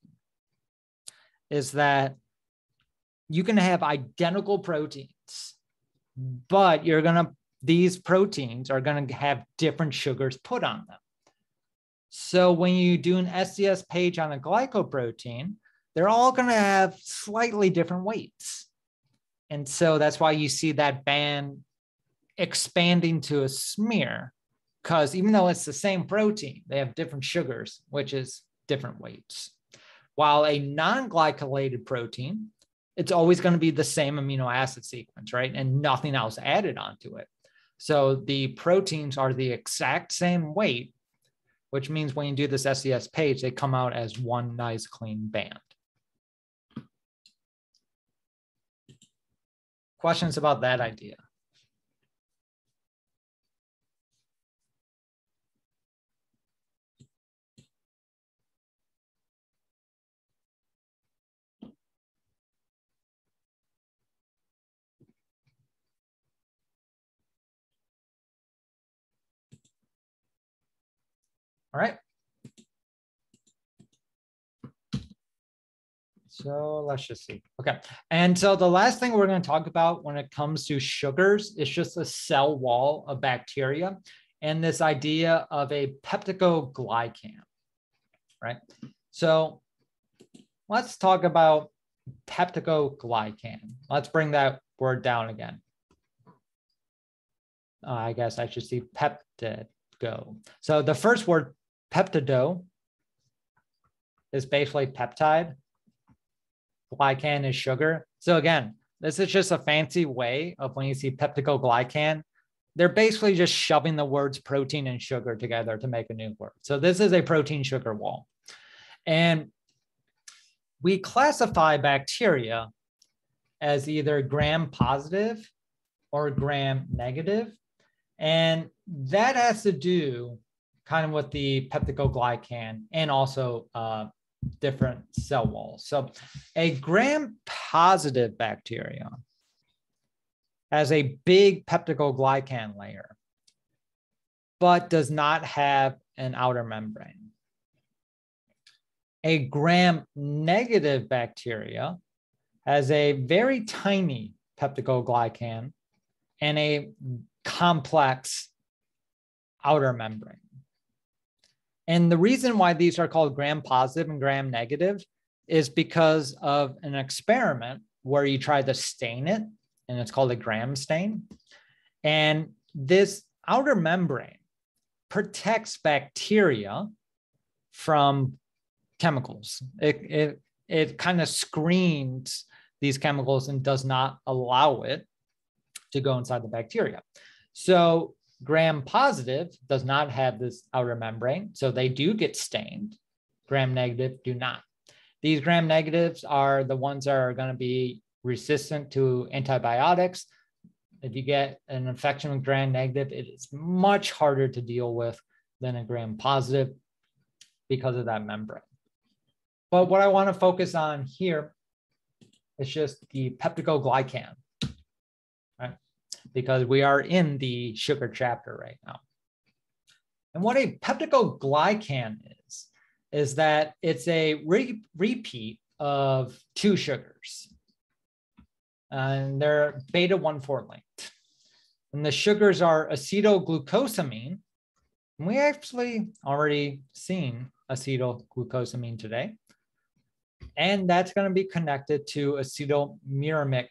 is that you can have identical proteins, but these proteins are gonna have different sugars put on them. So when you do an SDS page on a glycoprotein, they're all gonna have slightly different weights. And so that's why you see that band expanding to a smear, because even though it's the same protein, they have different sugars, which is different weights. While a non-glycosylated protein, it's always going to be the same amino acid sequence, right? And nothing else added onto it. So the proteins are the exact same weight, which means when you do this SDS page, they come out as one nice clean band. Questions about that idea? All right. So let's just see. Okay. And so the last thing we're going to talk about when it comes to sugars is just the cell wall of bacteria and this idea of a peptidoglycan, right? So let's talk about peptidoglycan. Let's bring that word down again. I guess I should see peptido. So the first word, peptido, is basically peptide. Glycan is sugar. So again, this is just a fancy way of when you see peptidoglycan, they're basically just shoving the words protein and sugar together to make a new word. So this is a protein sugar wall. And we classify bacteria as either gram positive or gram negative. And that has to do kind of with the peptidoglycan and also different cell walls. So a gram positive bacteria has a big peptidoglycan layer, but does not have an outer membrane. A gram negative bacteria has a very tiny peptidoglycan and a complex outer membrane. And the reason why these are called gram positive and gram negative is because of an experiment where you try to stain it, and it's called a gram stain. And this outer membrane protects bacteria from chemicals. It kind of screens these chemicals and does not allow it to go inside the bacteria. So gram positive does not have this outer membrane, so they do get stained. Gram negative do not. These gram negatives are the ones that are going to be resistant to antibiotics. If you get an infection with gram negative, it is much harder to deal with than a gram positive because of that membrane. But what I want to focus on here is just the peptidoglycan. because we are in the sugar chapter right now. And what a peptidoglycan is that it's a repeat of two sugars. And they're beta 1,4 linked. And the sugars are acetylglucosamine. And we actually already seen acetylglucosamine today. And that's going to be connected to acetylmuramic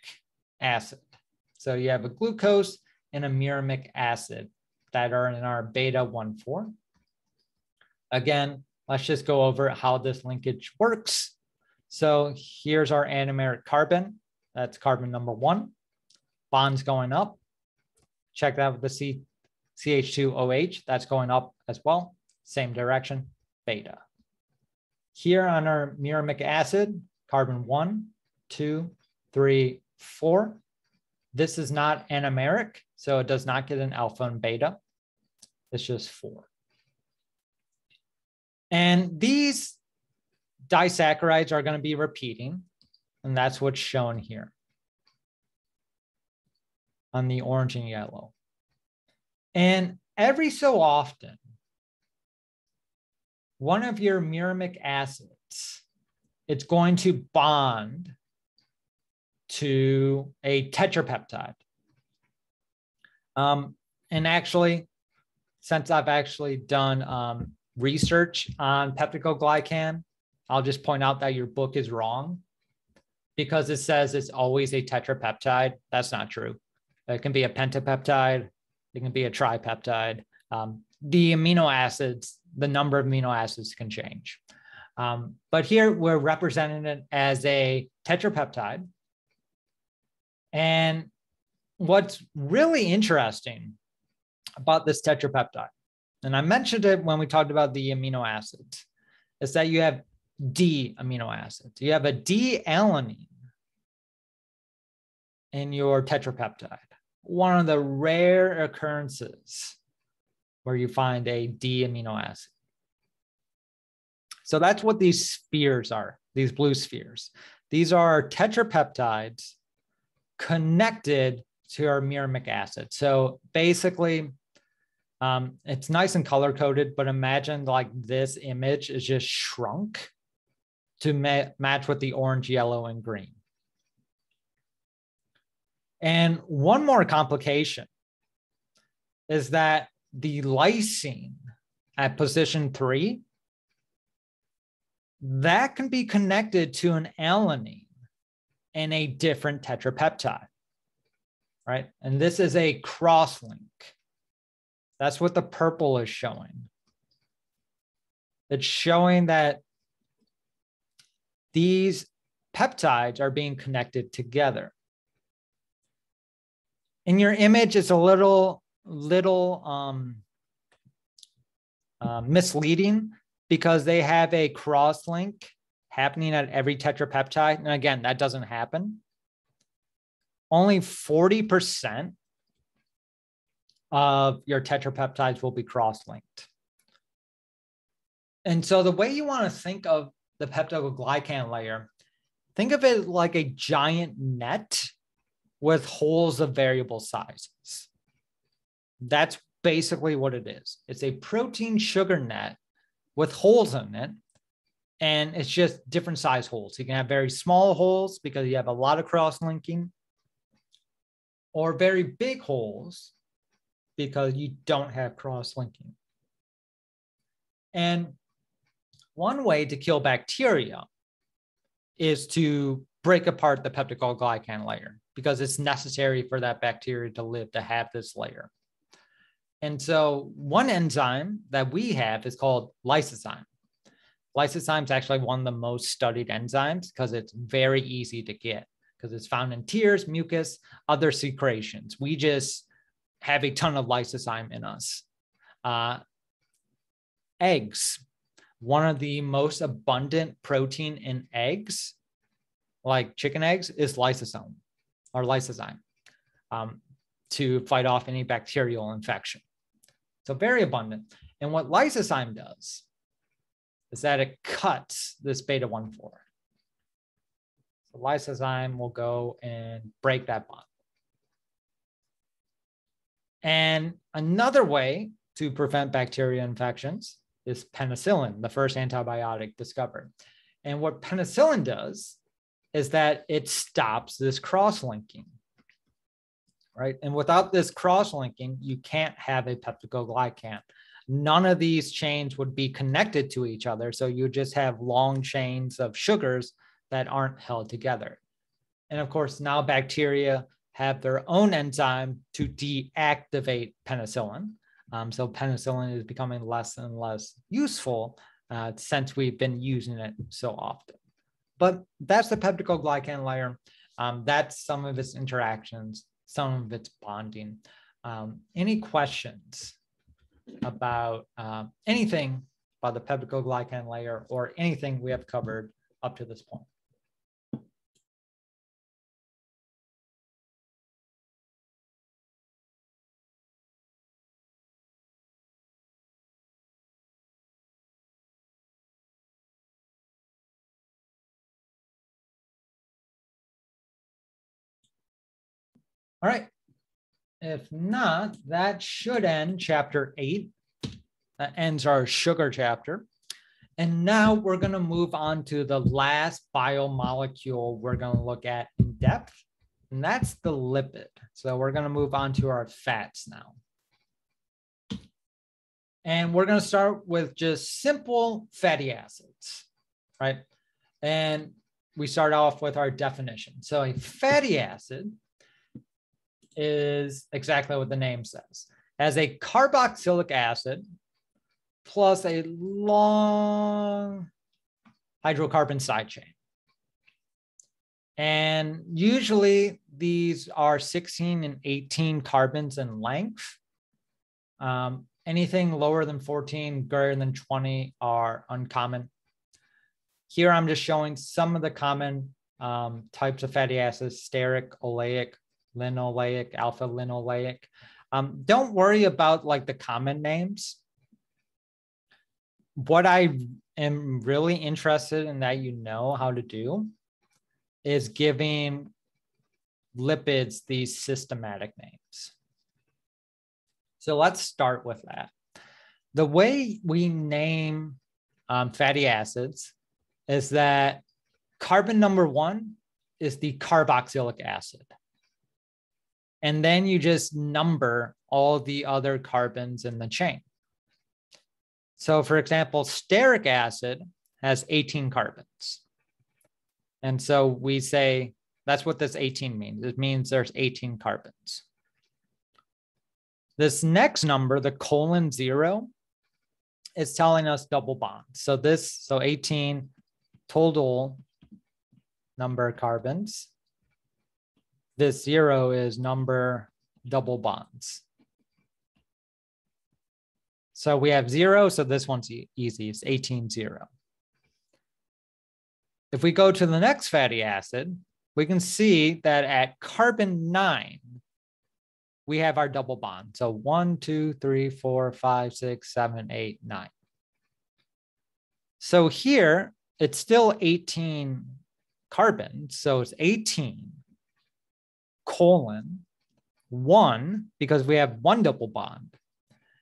acid. So you have a glucose and a muramic acid that are in our beta 1,4. Again, let's just go over how this linkage works. So here's our anomeric carbon. That's carbon number 1. Bonds going up. Check that with the CH2OH. That's going up as well. Same direction, beta. Here on our muramic acid, carbon 1, 2, 3, 4. This is not anomeric, so it does not get an alpha and beta. It's just 4. And these disaccharides are going to be repeating, and that's what's shown here on the orange and yellow. And every so often, one of your muramic acids, it's going to bond to a tetrapeptide. And actually, since I've actually done research on peptidoglycan, I'll just point out that your book is wrong because it says it's always a tetrapeptide. That's not true. It can be a pentapeptide. It can be a tripeptide. The amino acids, the number of amino acids can change. But here we're representing it as a tetrapeptide. And what's really interesting about this tetrapeptide, and I mentioned it when we talked about the amino acids, is that you have D amino acids. You have a D-alanine in your tetrapeptide. One of the rare occurrences where you find a D amino acid. So that's what these spheres are, these blue spheres. These are tetrapeptides connected to our muramic acid. So basically, it's nice and color-coded, but imagine like this image is just shrunk to match with the orange, yellow, and green. And one more complication is that the lysine at position 3, that can be connected to an alanine in a different tetrapeptide, right? And this is a cross-link. That's what the purple is showing. It's showing that these peptides are being connected together. In your image, it's a little misleading because they have a cross-link happening at every tetrapeptide. And again, that doesn't happen. Only 40% of your tetrapeptides will be cross-linked. And so the way you want to think of the peptidoglycan layer, think of it like a giant net with holes of variable sizes. That's basically what it is. It's a protein sugar net with holes in it, and it's just different size holes. You can have very small holes because you have a lot of cross-linking, or very big holes because you don't have cross-linking. And one way to kill bacteria is to break apart the peptidoglycan layer because it's necessary for that bacteria to live to have this layer. And so one enzyme that we have is called lysozyme. Lysozyme is actually one of the most studied enzymes because it's very easy to get because it's found in tears, mucus, other secretions. We just have a ton of lysozyme in us. Eggs, one of the most abundant protein in eggs, like chicken eggs, is lysosome or lysozyme to fight off any bacterial infection. So very abundant. And what lysozyme does is that it cuts this beta 1,4. So lysozyme will go and break that bond. And another way to prevent bacteria infections is penicillin, the first antibiotic discovered. And what penicillin does is that it stops this cross-linking, right? And without this cross-linking, you can't have a peptidoglycan. None of these chains would be connected to each other. So you just have long chains of sugars that aren't held together. And of course, now bacteria have their own enzyme to deactivate penicillin. So penicillin is becoming less and less useful since we've been using it so often. But that's the peptidoglycan layer. That's some of its interactions, some of its bonding. Any questions about anything about the peptidoglycan layer or anything we have covered up to this point? All right. If not, that should end chapter 8. That ends our sugar chapter. And now we're going to move on to the last biomolecule we're going to look at in depth, and that's the lipid. So we're going to move on to our fats now. And we're going to start with just simple fatty acids, right? And we start off with our definition. So a fatty acid is exactly what the name says. As a carboxylic acid plus a long hydrocarbon side chain. And usually these are 16 and 18 carbons in length. Anything lower than 14, greater than 20 are uncommon. Here I'm just showing some of the common types of fatty acids: stearic, oleic, linoleic, alpha linoleic. Don't worry about like the common names. What I am really interested in that you know how to do is giving lipids these systematic names. So let's start with that. The way we name fatty acids is that carbon number 1 is the carboxylic acid. And then you just number all the other carbons in the chain. So for example, stearic acid has 18 carbons. And so we say, that's what this 18 means. It means there's 18 carbons. This next number, the colon 0, is telling us double bonds. So 18 total number of carbons. This 0 is number double bonds. So we have 0, so this one's easy. It's 18, 0. If we go to the next fatty acid, we can see that at carbon 9, we have our double bond. So 1, 2, 3, 4, 5, 6, 7, 8, 9. So here, it's still 18 carbons. So it's 18 colon 1, because we have one double bond.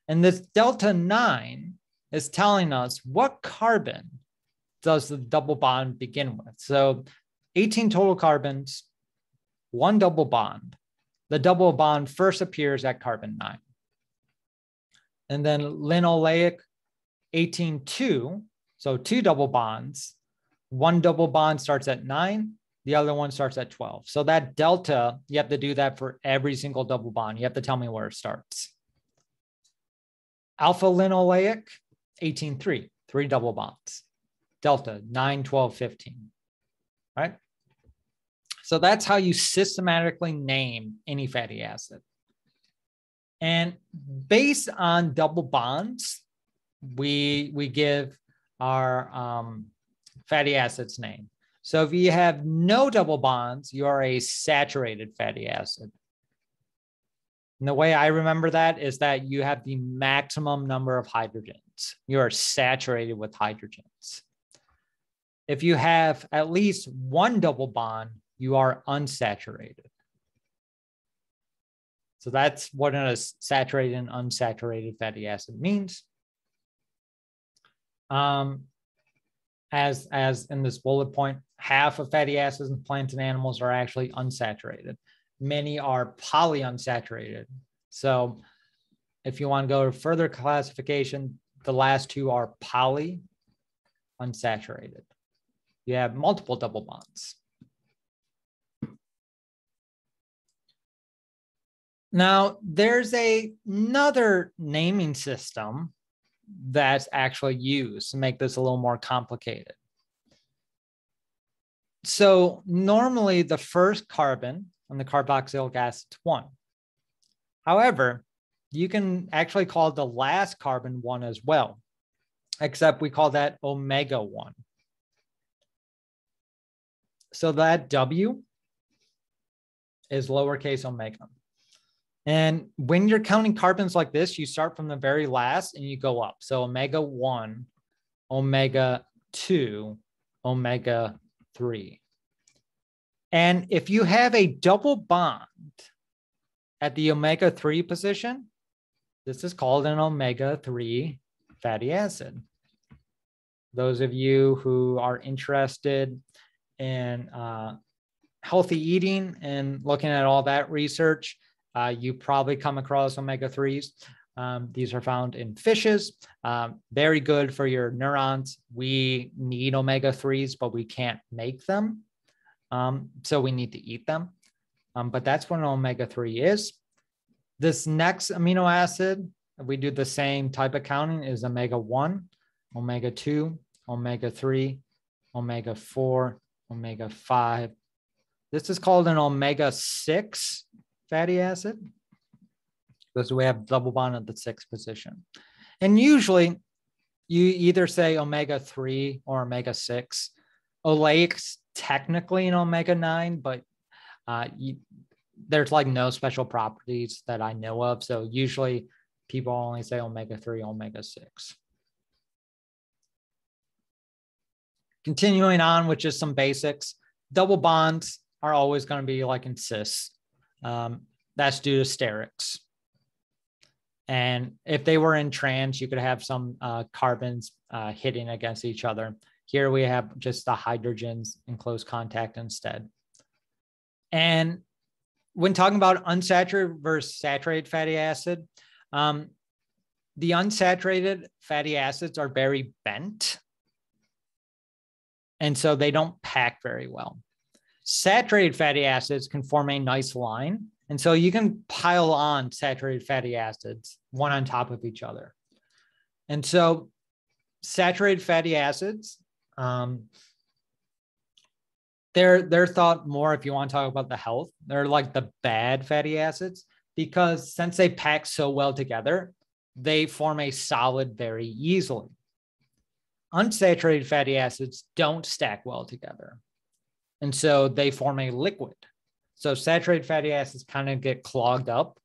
And this delta 9 is telling us what carbon does the double bond begin with. So 18 total carbons, one double bond. The double bond first appears at carbon 9. And then linoleic, 18, 2. So 2 double bonds. One double bond starts at 9. The other one starts at 12. So that delta, you have to do that for every single double bond. You have to tell me where it starts. Alpha linoleic, 18, 3. 3 double bonds. Delta, 9, 12, 15. Right? So that's how you systematically name any fatty acid. And based on double bonds, we give our fatty acids name. So if you have no double bonds, you are a saturated fatty acid. And the way I remember that is that you have the maximum number of hydrogens. You are saturated with hydrogens. If you have at least one double bond, you are unsaturated. So that's what a saturated and unsaturated fatty acid means. As in this bullet point, half of fatty acids in plants and animals are actually unsaturated. Many are polyunsaturated. So if you want to go to further classification, the last two are polyunsaturated. You have multiple double bonds. Now, there's another naming system that's actually used to make this a little more complicated. So normally the first carbon on the carboxylic acid is 1. However, you can actually call the last carbon 1 as well, except we call that omega 1. So that W is lowercase omega. And when you're counting carbons like this, you start from the very last and you go up. So omega 1, omega 2, omega 3. And if you have a double bond at the omega 3 position, this is called an omega 3 fatty acid. Those of you who are interested in healthy eating and looking at all that research, you probably come across omega 3s. These are found in fishes. Very good for your neurons. We need omega 3s, but we can't make them. So we need to eat them. But that's what an omega 3 is. This next amino acid, we do the same type of counting, is omega 1, omega 2, omega 3, omega 4, omega 5. This is called an omega 6 fatty acid because we have double bond at the 6th position. And usually you either say omega 3 or omega 6. Oleic's technically an omega 9, but there's like no special properties that I know of. So usually people only say omega 3, omega 6. Continuing on with just some basics, double bonds are always going to be like in cis. That's due to sterics. And if they were in trans, you could have some carbons hitting against each other. Here we have just the hydrogens in close contact instead. And when talking about unsaturated versus saturated fatty acid, the unsaturated fatty acids are very bent. And so they don't pack very well. Saturated fatty acids can form a nice line. And so you can pile on saturated fatty acids one on top of each other. And so saturated fatty acids, they're thought more, if you want to talk about the health, they're like the bad fatty acids, because since they pack so well together, they form a solid very easily. Unsaturated fatty acids don't stack well together. And so they form a liquid. So saturated fatty acids kind of get clogged up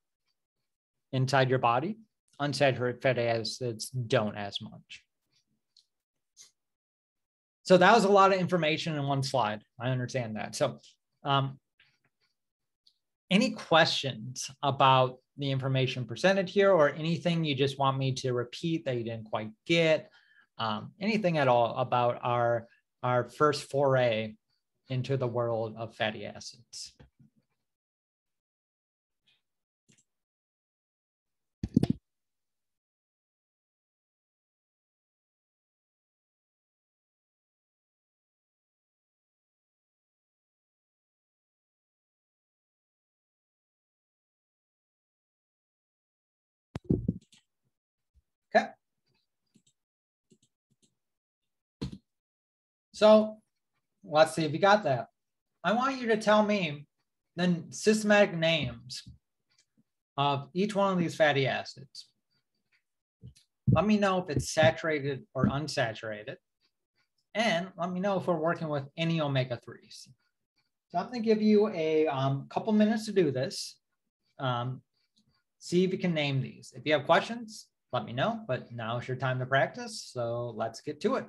inside your body. Unsaturated fatty acids don't as much. So that was a lot of information in one slide. I understand that. So any questions about the information presented here, or anything you just want me to repeat that you didn't quite get? Anything at all about our first foray into the world of fatty acids? Okay. So let's see if you got that. I want you to tell me the systematic names of each one of these fatty acids. Let me know if it's saturated or unsaturated. And let me know if we're working with any omega 3s. So I'm going to give you a couple minutes to do this. See if you can name these. If you have questions, let me know, but now is your time to practice. So let's get to it.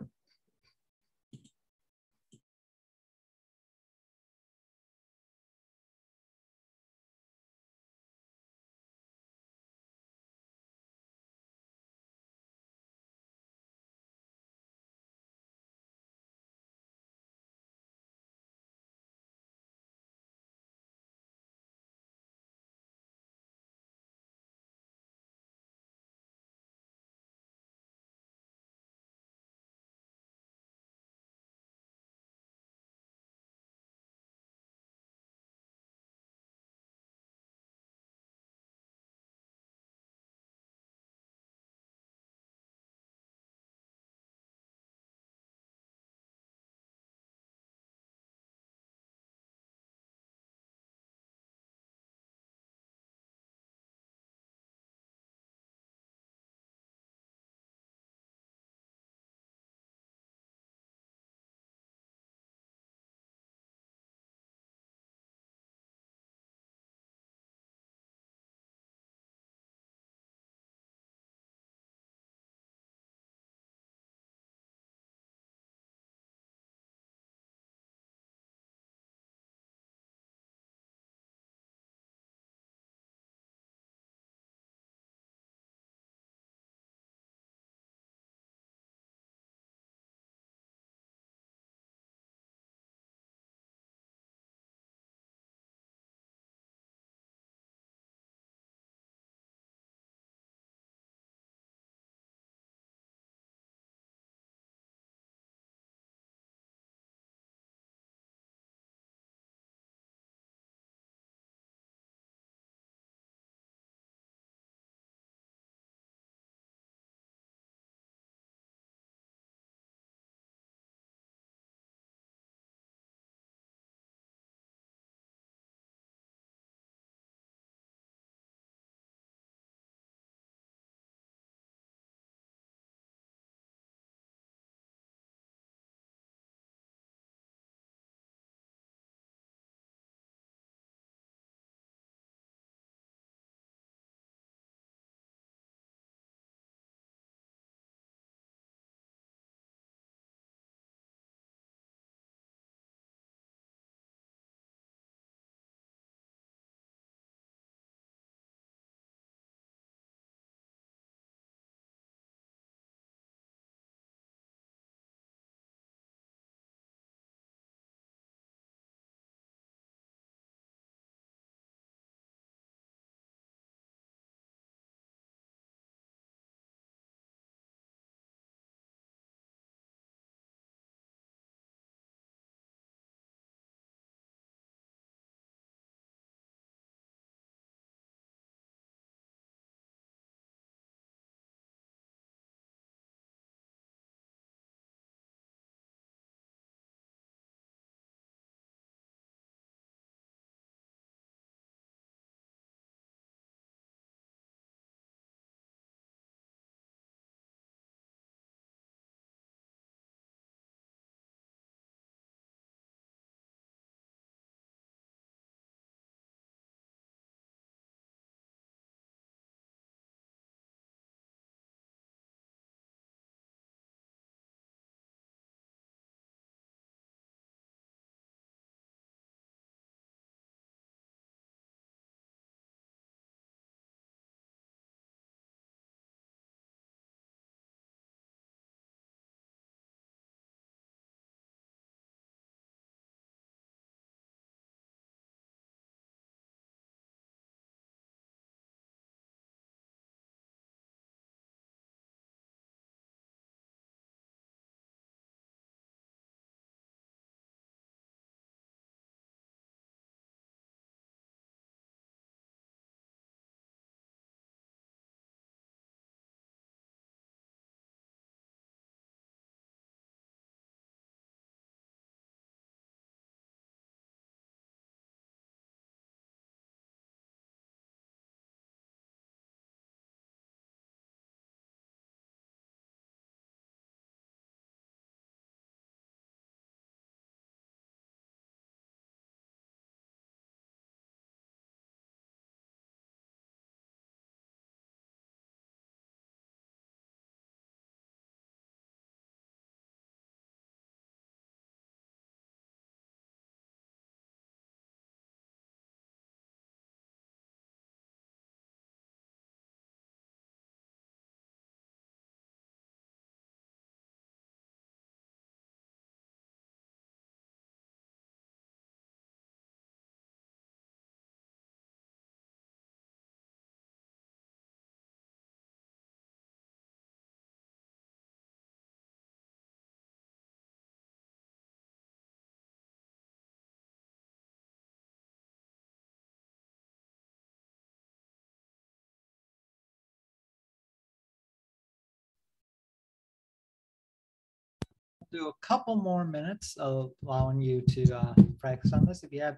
do a couple more minutes of allowing you to practice on this. If you have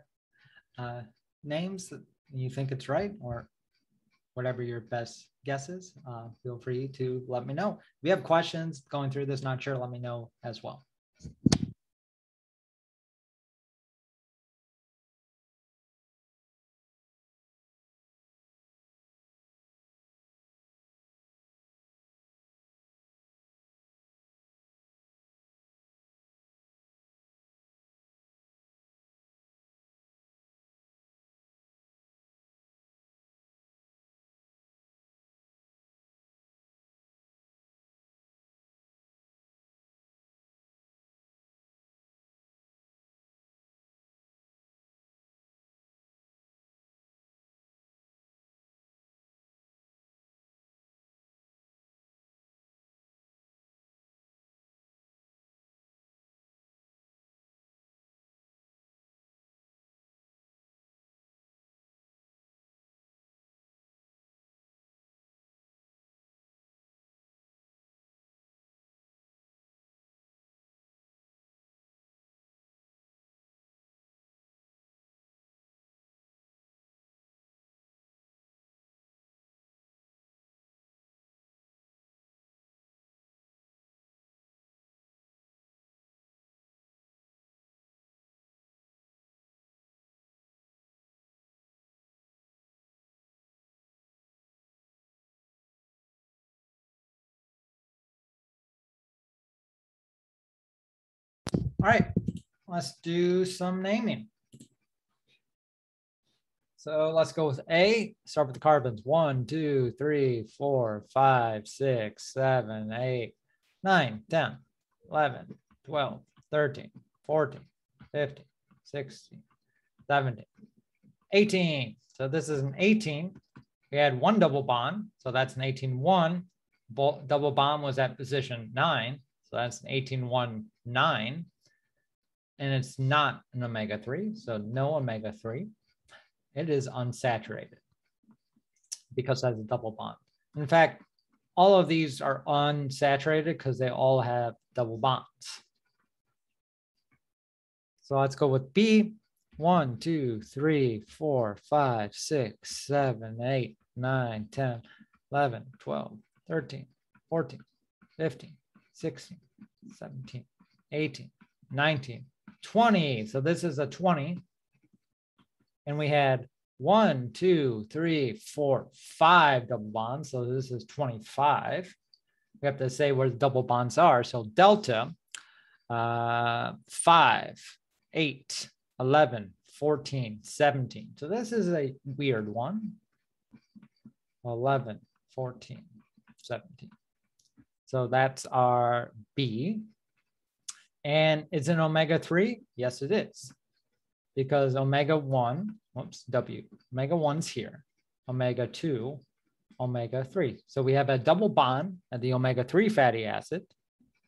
names that you think it's right or whatever your best guess is, feel free to let me know. If you have questions going through this, not sure, let me know as well. All right, let's do some naming. So let's go with A, start with the carbons. 1, 2, 3, 4, 5, 6, 7, 8, 9, 10, 11, 12, 13, 14, 15, 16, 17, 18. So this is an 18. We had one double bond, so that's an 18-1. Double bond was at position 9, so that's an 18-1, 9. And it's not an omega-3, so no omega-3. It is unsaturated because it has a double bond. In fact, all of these are unsaturated because they all have double bonds. So let's go with B. 1, 2, 3, 4, 5, 6, 7, 8, 9, 10, 11, 12, 13, 14, 15, 16, 17, 18, 19, 20. So this is a 20. And we had 1, 2, 3, 4, 5 double bonds. So this is 25. We have to say where the double bonds are. So delta 5, 8, 11, 14, 17. So this is a weird one. 11, 14, 17. So that's our B. And is it omega-3? Yes, it is. Because omega-1, whoops, W, omega-1's here, omega-2, omega-3. So we have a double bond at the omega-3 fatty acid.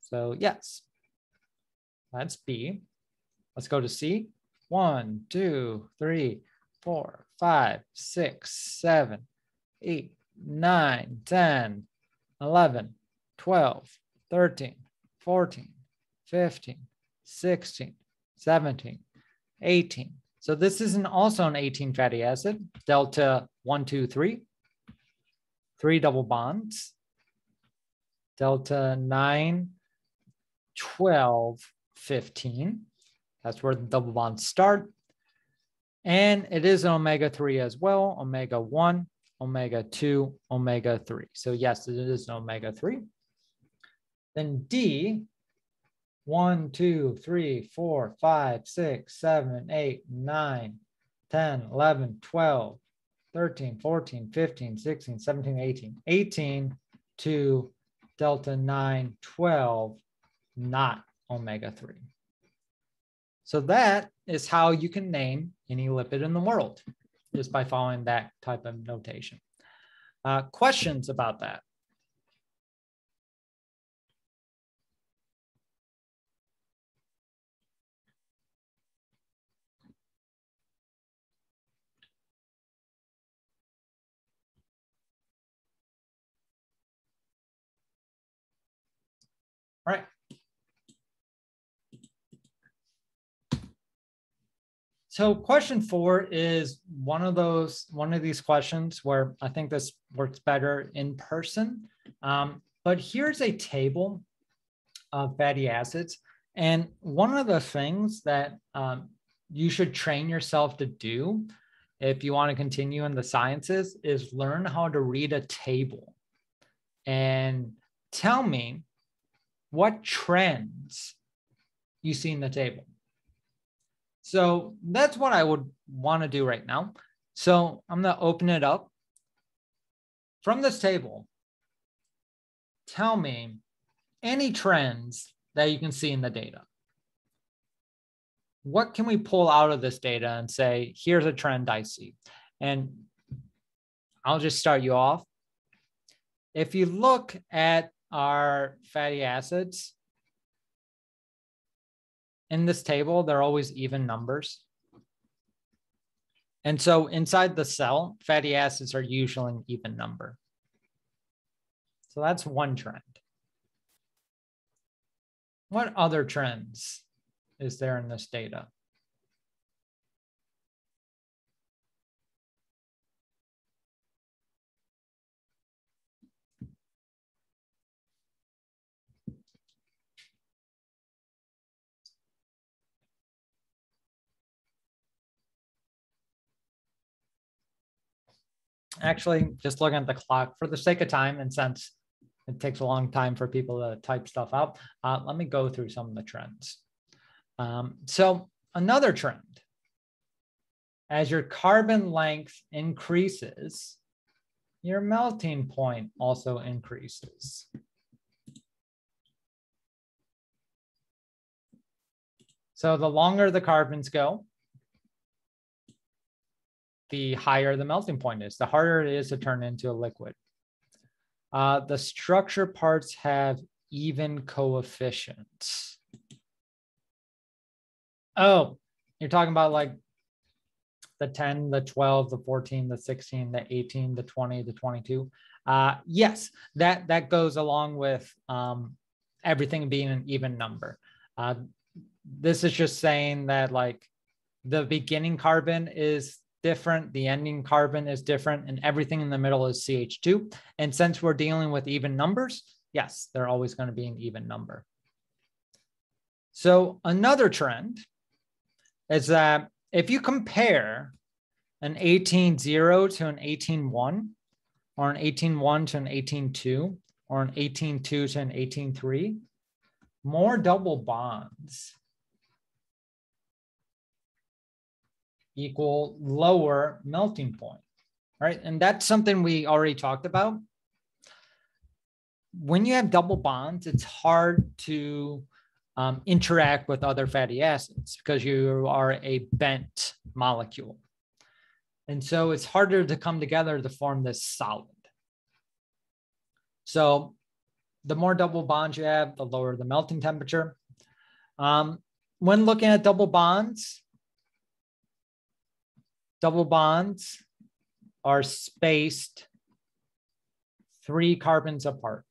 So yes, that's B. Let's go to C. 1, 2, 3, 4, 5, 6, 7, 8, 9, 10, 11, 12, 13, 14, 15, 16, 17, 18. So this is also an 18 fatty acid, delta 1, 2, 3, 3 double bonds, delta 9, 12, 15. That's where the double bonds start. And it is an omega-3 as well, omega-1, omega-2, omega-3. So yes, it is an omega-3. Then D, 1, 2, 3, 4, 5, 6, 7, 8, 9, 10, 11, 12, 13, 14, 15, 16, 17, 18. 18 to delta 9, 12, not omega-3. So that is how you can name any lipid in the world, just by following that type of notation. Questions about that? All right. So question 4 is one of these questions where I think this works better in person. But here's a table of fatty acids. And one of the things that you should train yourself to do if you want to continue in the sciences is learn how to read a table and tell me what trends you see in the table. So that's what I would want to do right now. So I'm going to open it up. From this table, tell me any trends that you can see in the data. What can we pull out of this data and say, here's a trend I see? And I'll just start you off. If you look at our fatty acids, in this table, they're always even numbers. And so inside the cell, fatty acids are usually an even number. So that's one trend. What other trends is there in this data? Actually, just looking at the clock for the sake of time, and since it takes a long time for people to type stuff out, let me go through some of the trends. So another trend, as your carbon length increases, your melting point also increases. So the longer the carbons go, the higher the melting point is, the harder it is to turn into a liquid. The structure parts have even coefficients. Oh, you're talking about like the 10, the 12, the 14, the 16, the 18, the 20, the 22. Yes, that goes along with everything being an even number. This is just saying that like the beginning carbon is different, the ending carbon is different, and everything in the middle is CH2. And since we're dealing with even numbers, yes, they're always going to be an even number. So another trend is that if you compare an 18.0 to an 18.1, or an 18.1 to an 18.2, or an 18.2 to an 18.3, more double bonds equal lower melting point, right? And that's something we already talked about. When you have double bonds, it's hard to interact with other fatty acids because you are a bent molecule. And so it's harder to come together to form this solid. So the more double bonds you have, the lower the melting temperature. When looking at double bonds are spaced 3 carbons apart.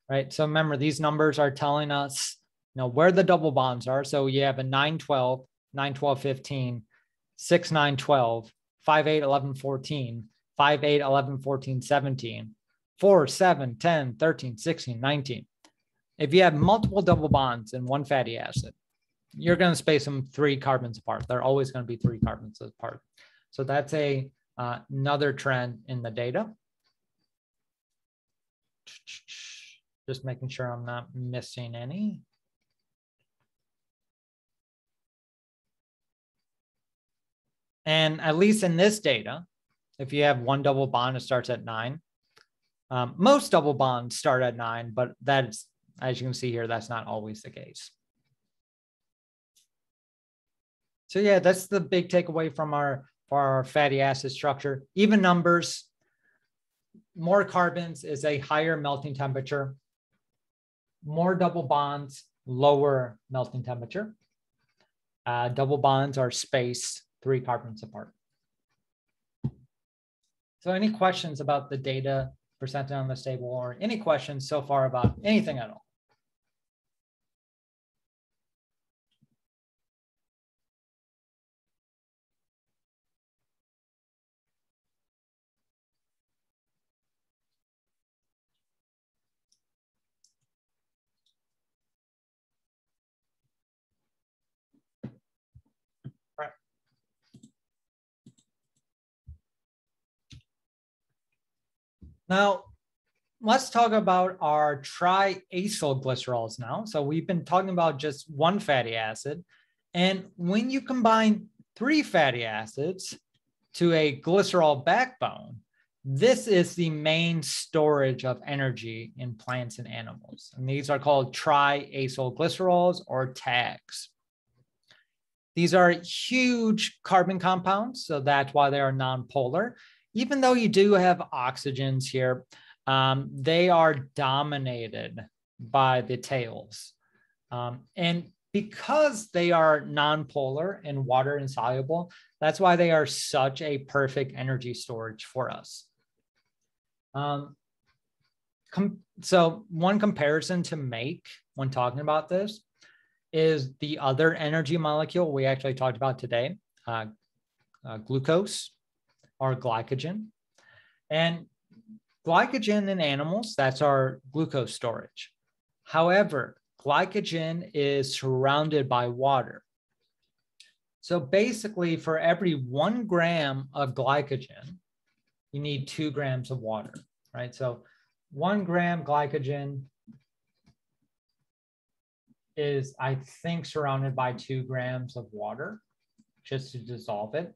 Right, so remember these numbers are telling us, you know, where the double bonds are. So you have a 9-12, 9-12, 15, 6-9, 12, 5-8, 11, 14, 5-8, 11, 14, 17, 4, 7, 10, 13, 16, 19. If you have multiple double bonds in one fatty acid, you're going to space them 3 carbons apart. They're always going to be 3 carbons apart. So that's another trend in the data. Just making sure I'm not missing any. And at least in this data, if you have one double bond, it starts at 9. Most double bonds start at 9, but that's, as you can see here, that's not always the case. So yeah, that's the big takeaway from our fatty acid structure. Even numbers, more carbons is a higher melting temperature. More double bonds, lower melting temperature. Double bonds are spaced 3 carbons apart. So any questions about the data presented on this table, or any questions so far about anything at all? Now, let's talk about our triacylglycerols now. So we've been talking about just one fatty acid. And when you combine 3 fatty acids to a glycerol backbone, this is the main storage of energy in plants and animals. And these are called triacylglycerols or TAGs. These are huge carbon compounds, so that's why they are nonpolar. Even though you do have oxygens here, they are dominated by the tails. And because they are nonpolar and water insoluble, that's why they are such a perfect energy storage for us. So one comparison to make when talking about this is the other energy molecule we actually talked about today, glucose or glycogen. And glycogen in animals, that's our glucose storage. However, glycogen is surrounded by water. So basically, for every 1 gram of glycogen, you need 2 grams of water, right? So 1 gram glycogen is, I think, surrounded by 2 grams of water just to dissolve it.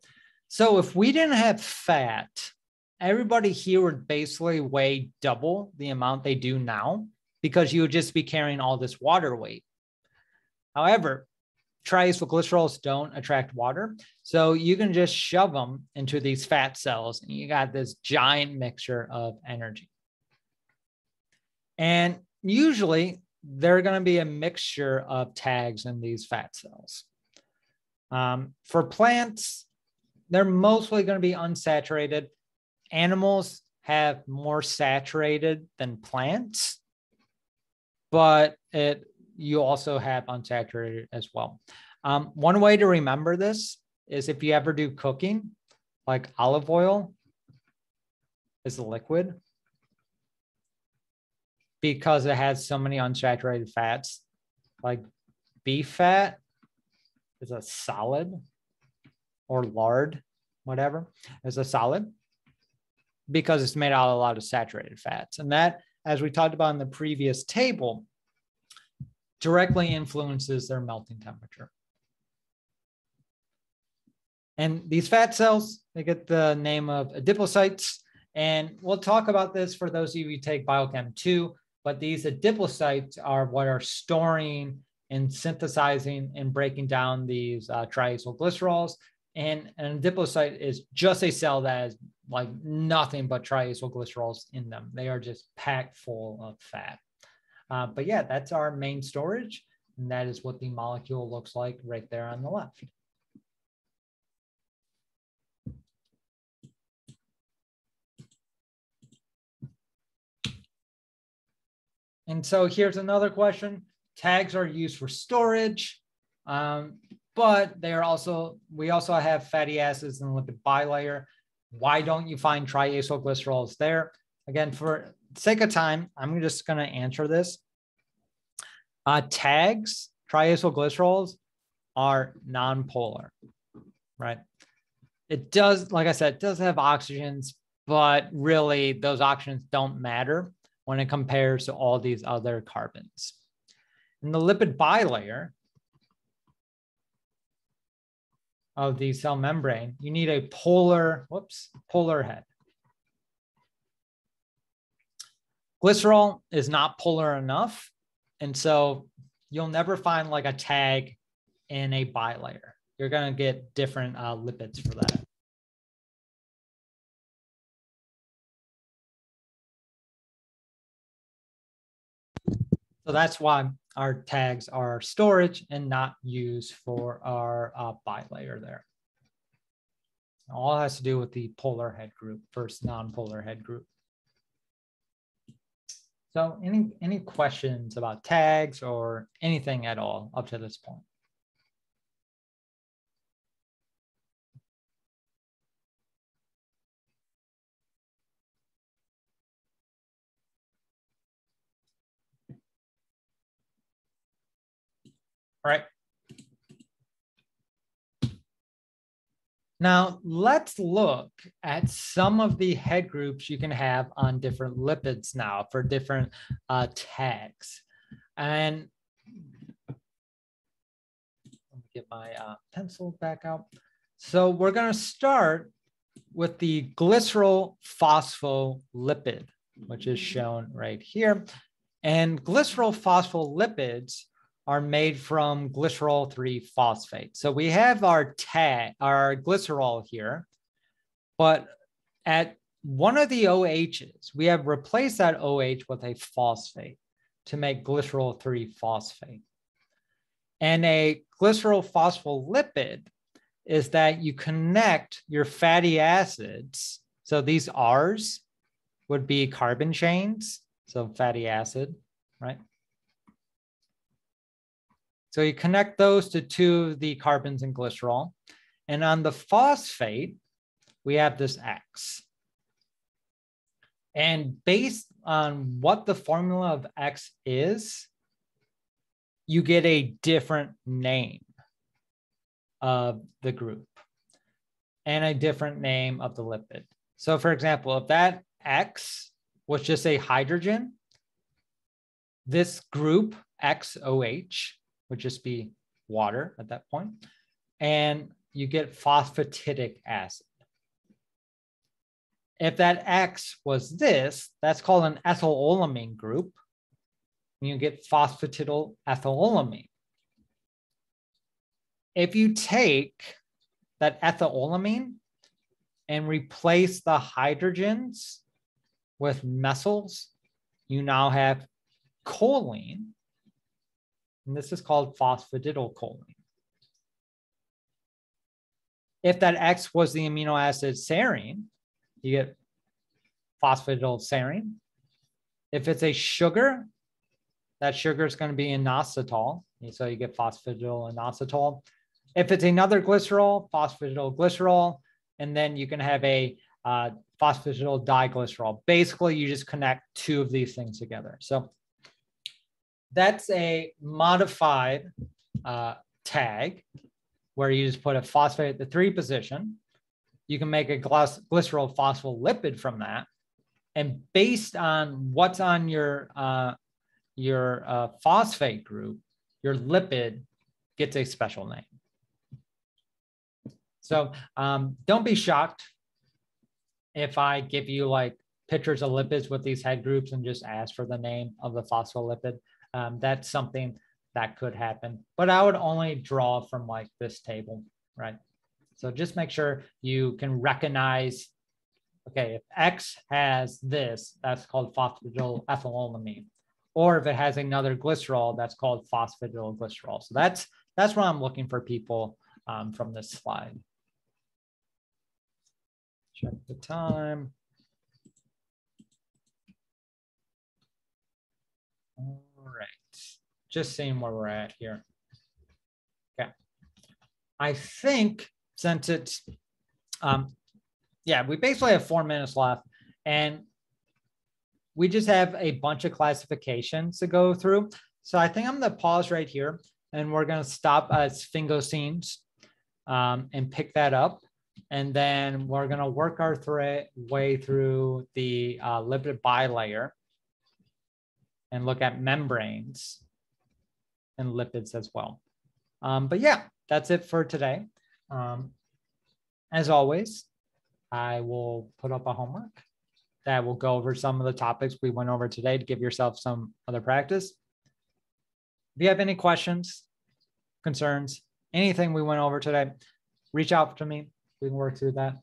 So if we didn't have fat, everybody here would basically weigh double the amount they do now because you would just be carrying all this water weight. However, triacylglycerols don't attract water, so you can just shove them into these fat cells and you got this giant mixture of energy. And usually they're going to be a mixture of tags in these fat cells. For plants, they're mostly going to be unsaturated. Animals have more saturated than plants, but you also have unsaturated as well. One way to remember this is if you ever do cooking, like olive oil is a liquid because it has so many unsaturated fats. Like beef fat is a solid, or lard, whatever, is a solid because it's made out of a lot of saturated fats. And that, as we talked about in the previous table, directly influences their melting temperature. And these fat cells, they get the name of adipocytes. And we'll talk about this for those of you who take Biochem 2, but these adipocytes are what are storing and synthesizing and breaking down these triacylglycerols. And an adipocyte is just a cell that has like nothing but triacylglycerols in them. They are just packed full of fat. But yeah, that's our main storage. And that is what the molecule looks like right there on the left. And so here's another question. Tags are used for storage, but we also have fatty acids in the lipid bilayer. Why don't you find triacylglycerols there? Again, for the sake of time, I'm just going to answer this. Tags, triacylglycerols, are nonpolar, right? It does, like I said, it does have oxygens, but really those oxygens don't matter when it compares to all these other carbons. In the lipid bilayer of the cell membrane, you need a polar head. Glycerol is not polar enough, and so you'll never find like a tag in a bilayer. You're going to get different lipids for that. So that's why our tags are storage and not used for our bilayer there. All has to do with the polar head group versus non-polar head group. So any questions about tags or anything at all up to this point? All right. Now, let's look at some of the head groups you can have on different lipids now for different tags. And let me get my pencil back out. So we're going to start with the glycerol phospholipid, which is shown right here. And glycerol phospholipids are made from glycerol 3-phosphate. So we have our glycerol here, but at one of the OHs, we have replaced that OH with a phosphate to make glycerol 3-phosphate. And a glycerol phospholipid is that you connect your fatty acids. So these R's would be carbon chains, so fatty acid, right? So you connect those to two of the carbons in glycerol. And on the phosphate, we have this X. And based on what the formula of X is, you get a different name of the group and a different name of the lipid. So for example, if that X was just a hydrogen, this group XOH would just be water at that point, and you get phosphatidic acid. If that X was this, that's called an ethylolamine group, and you get phosphatidylethylolamine. If you take that ethylolamine and replace the hydrogens with methyls, you now have choline, and this is called phosphatidylcholine. If that X was the amino acid serine, you get phosphatidylserine. If it's a sugar, that sugar is going to be inositol, so you get phosphatidylinositol. If it's another glycerol, phosphatidylglycerol, and then you can have a phosphatidyldiglycerol. Basically, you just connect two of these things together. So that's a modified tag where you just put a phosphate at the 3 position. You can make a glycerol phospholipid from that. And based on what's on your phosphate group, your lipid gets a special name. So don't be shocked if I give you like pictures of lipids with these head groups and just ask for the name of the phospholipid. That's something that could happen, but I would only draw from like this table, right? So just make sure you can recognize, okay, if X has this, that's called phosphatidylethylolamine. Or if it has another glycerol, that's called phosphatidylglycerol. So that's what I'm looking for people from this slide. Check the time. All right, just seeing where we're at here. Okay, I think since it's, yeah, we basically have 4 minutes left, and we just have a bunch of classifications to go through. So I think I'm going to pause right here, and we're going to stop at sphingosines and pick that up. And then we're going to work our way through the lipid bilayer and look at membranes and lipids as well. But yeah, that's it for today. As always, I will put up a homework that will go over some of the topics we went over today to give yourself some other practice. If you have any questions, concerns, anything we went over today, reach out to me. We can work through that.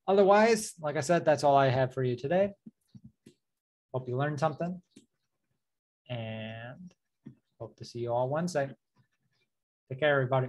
Otherwise, like I said, that's all I have for you today. Hope you learned something, and hope to see you all Wednesday. Take care, everybody.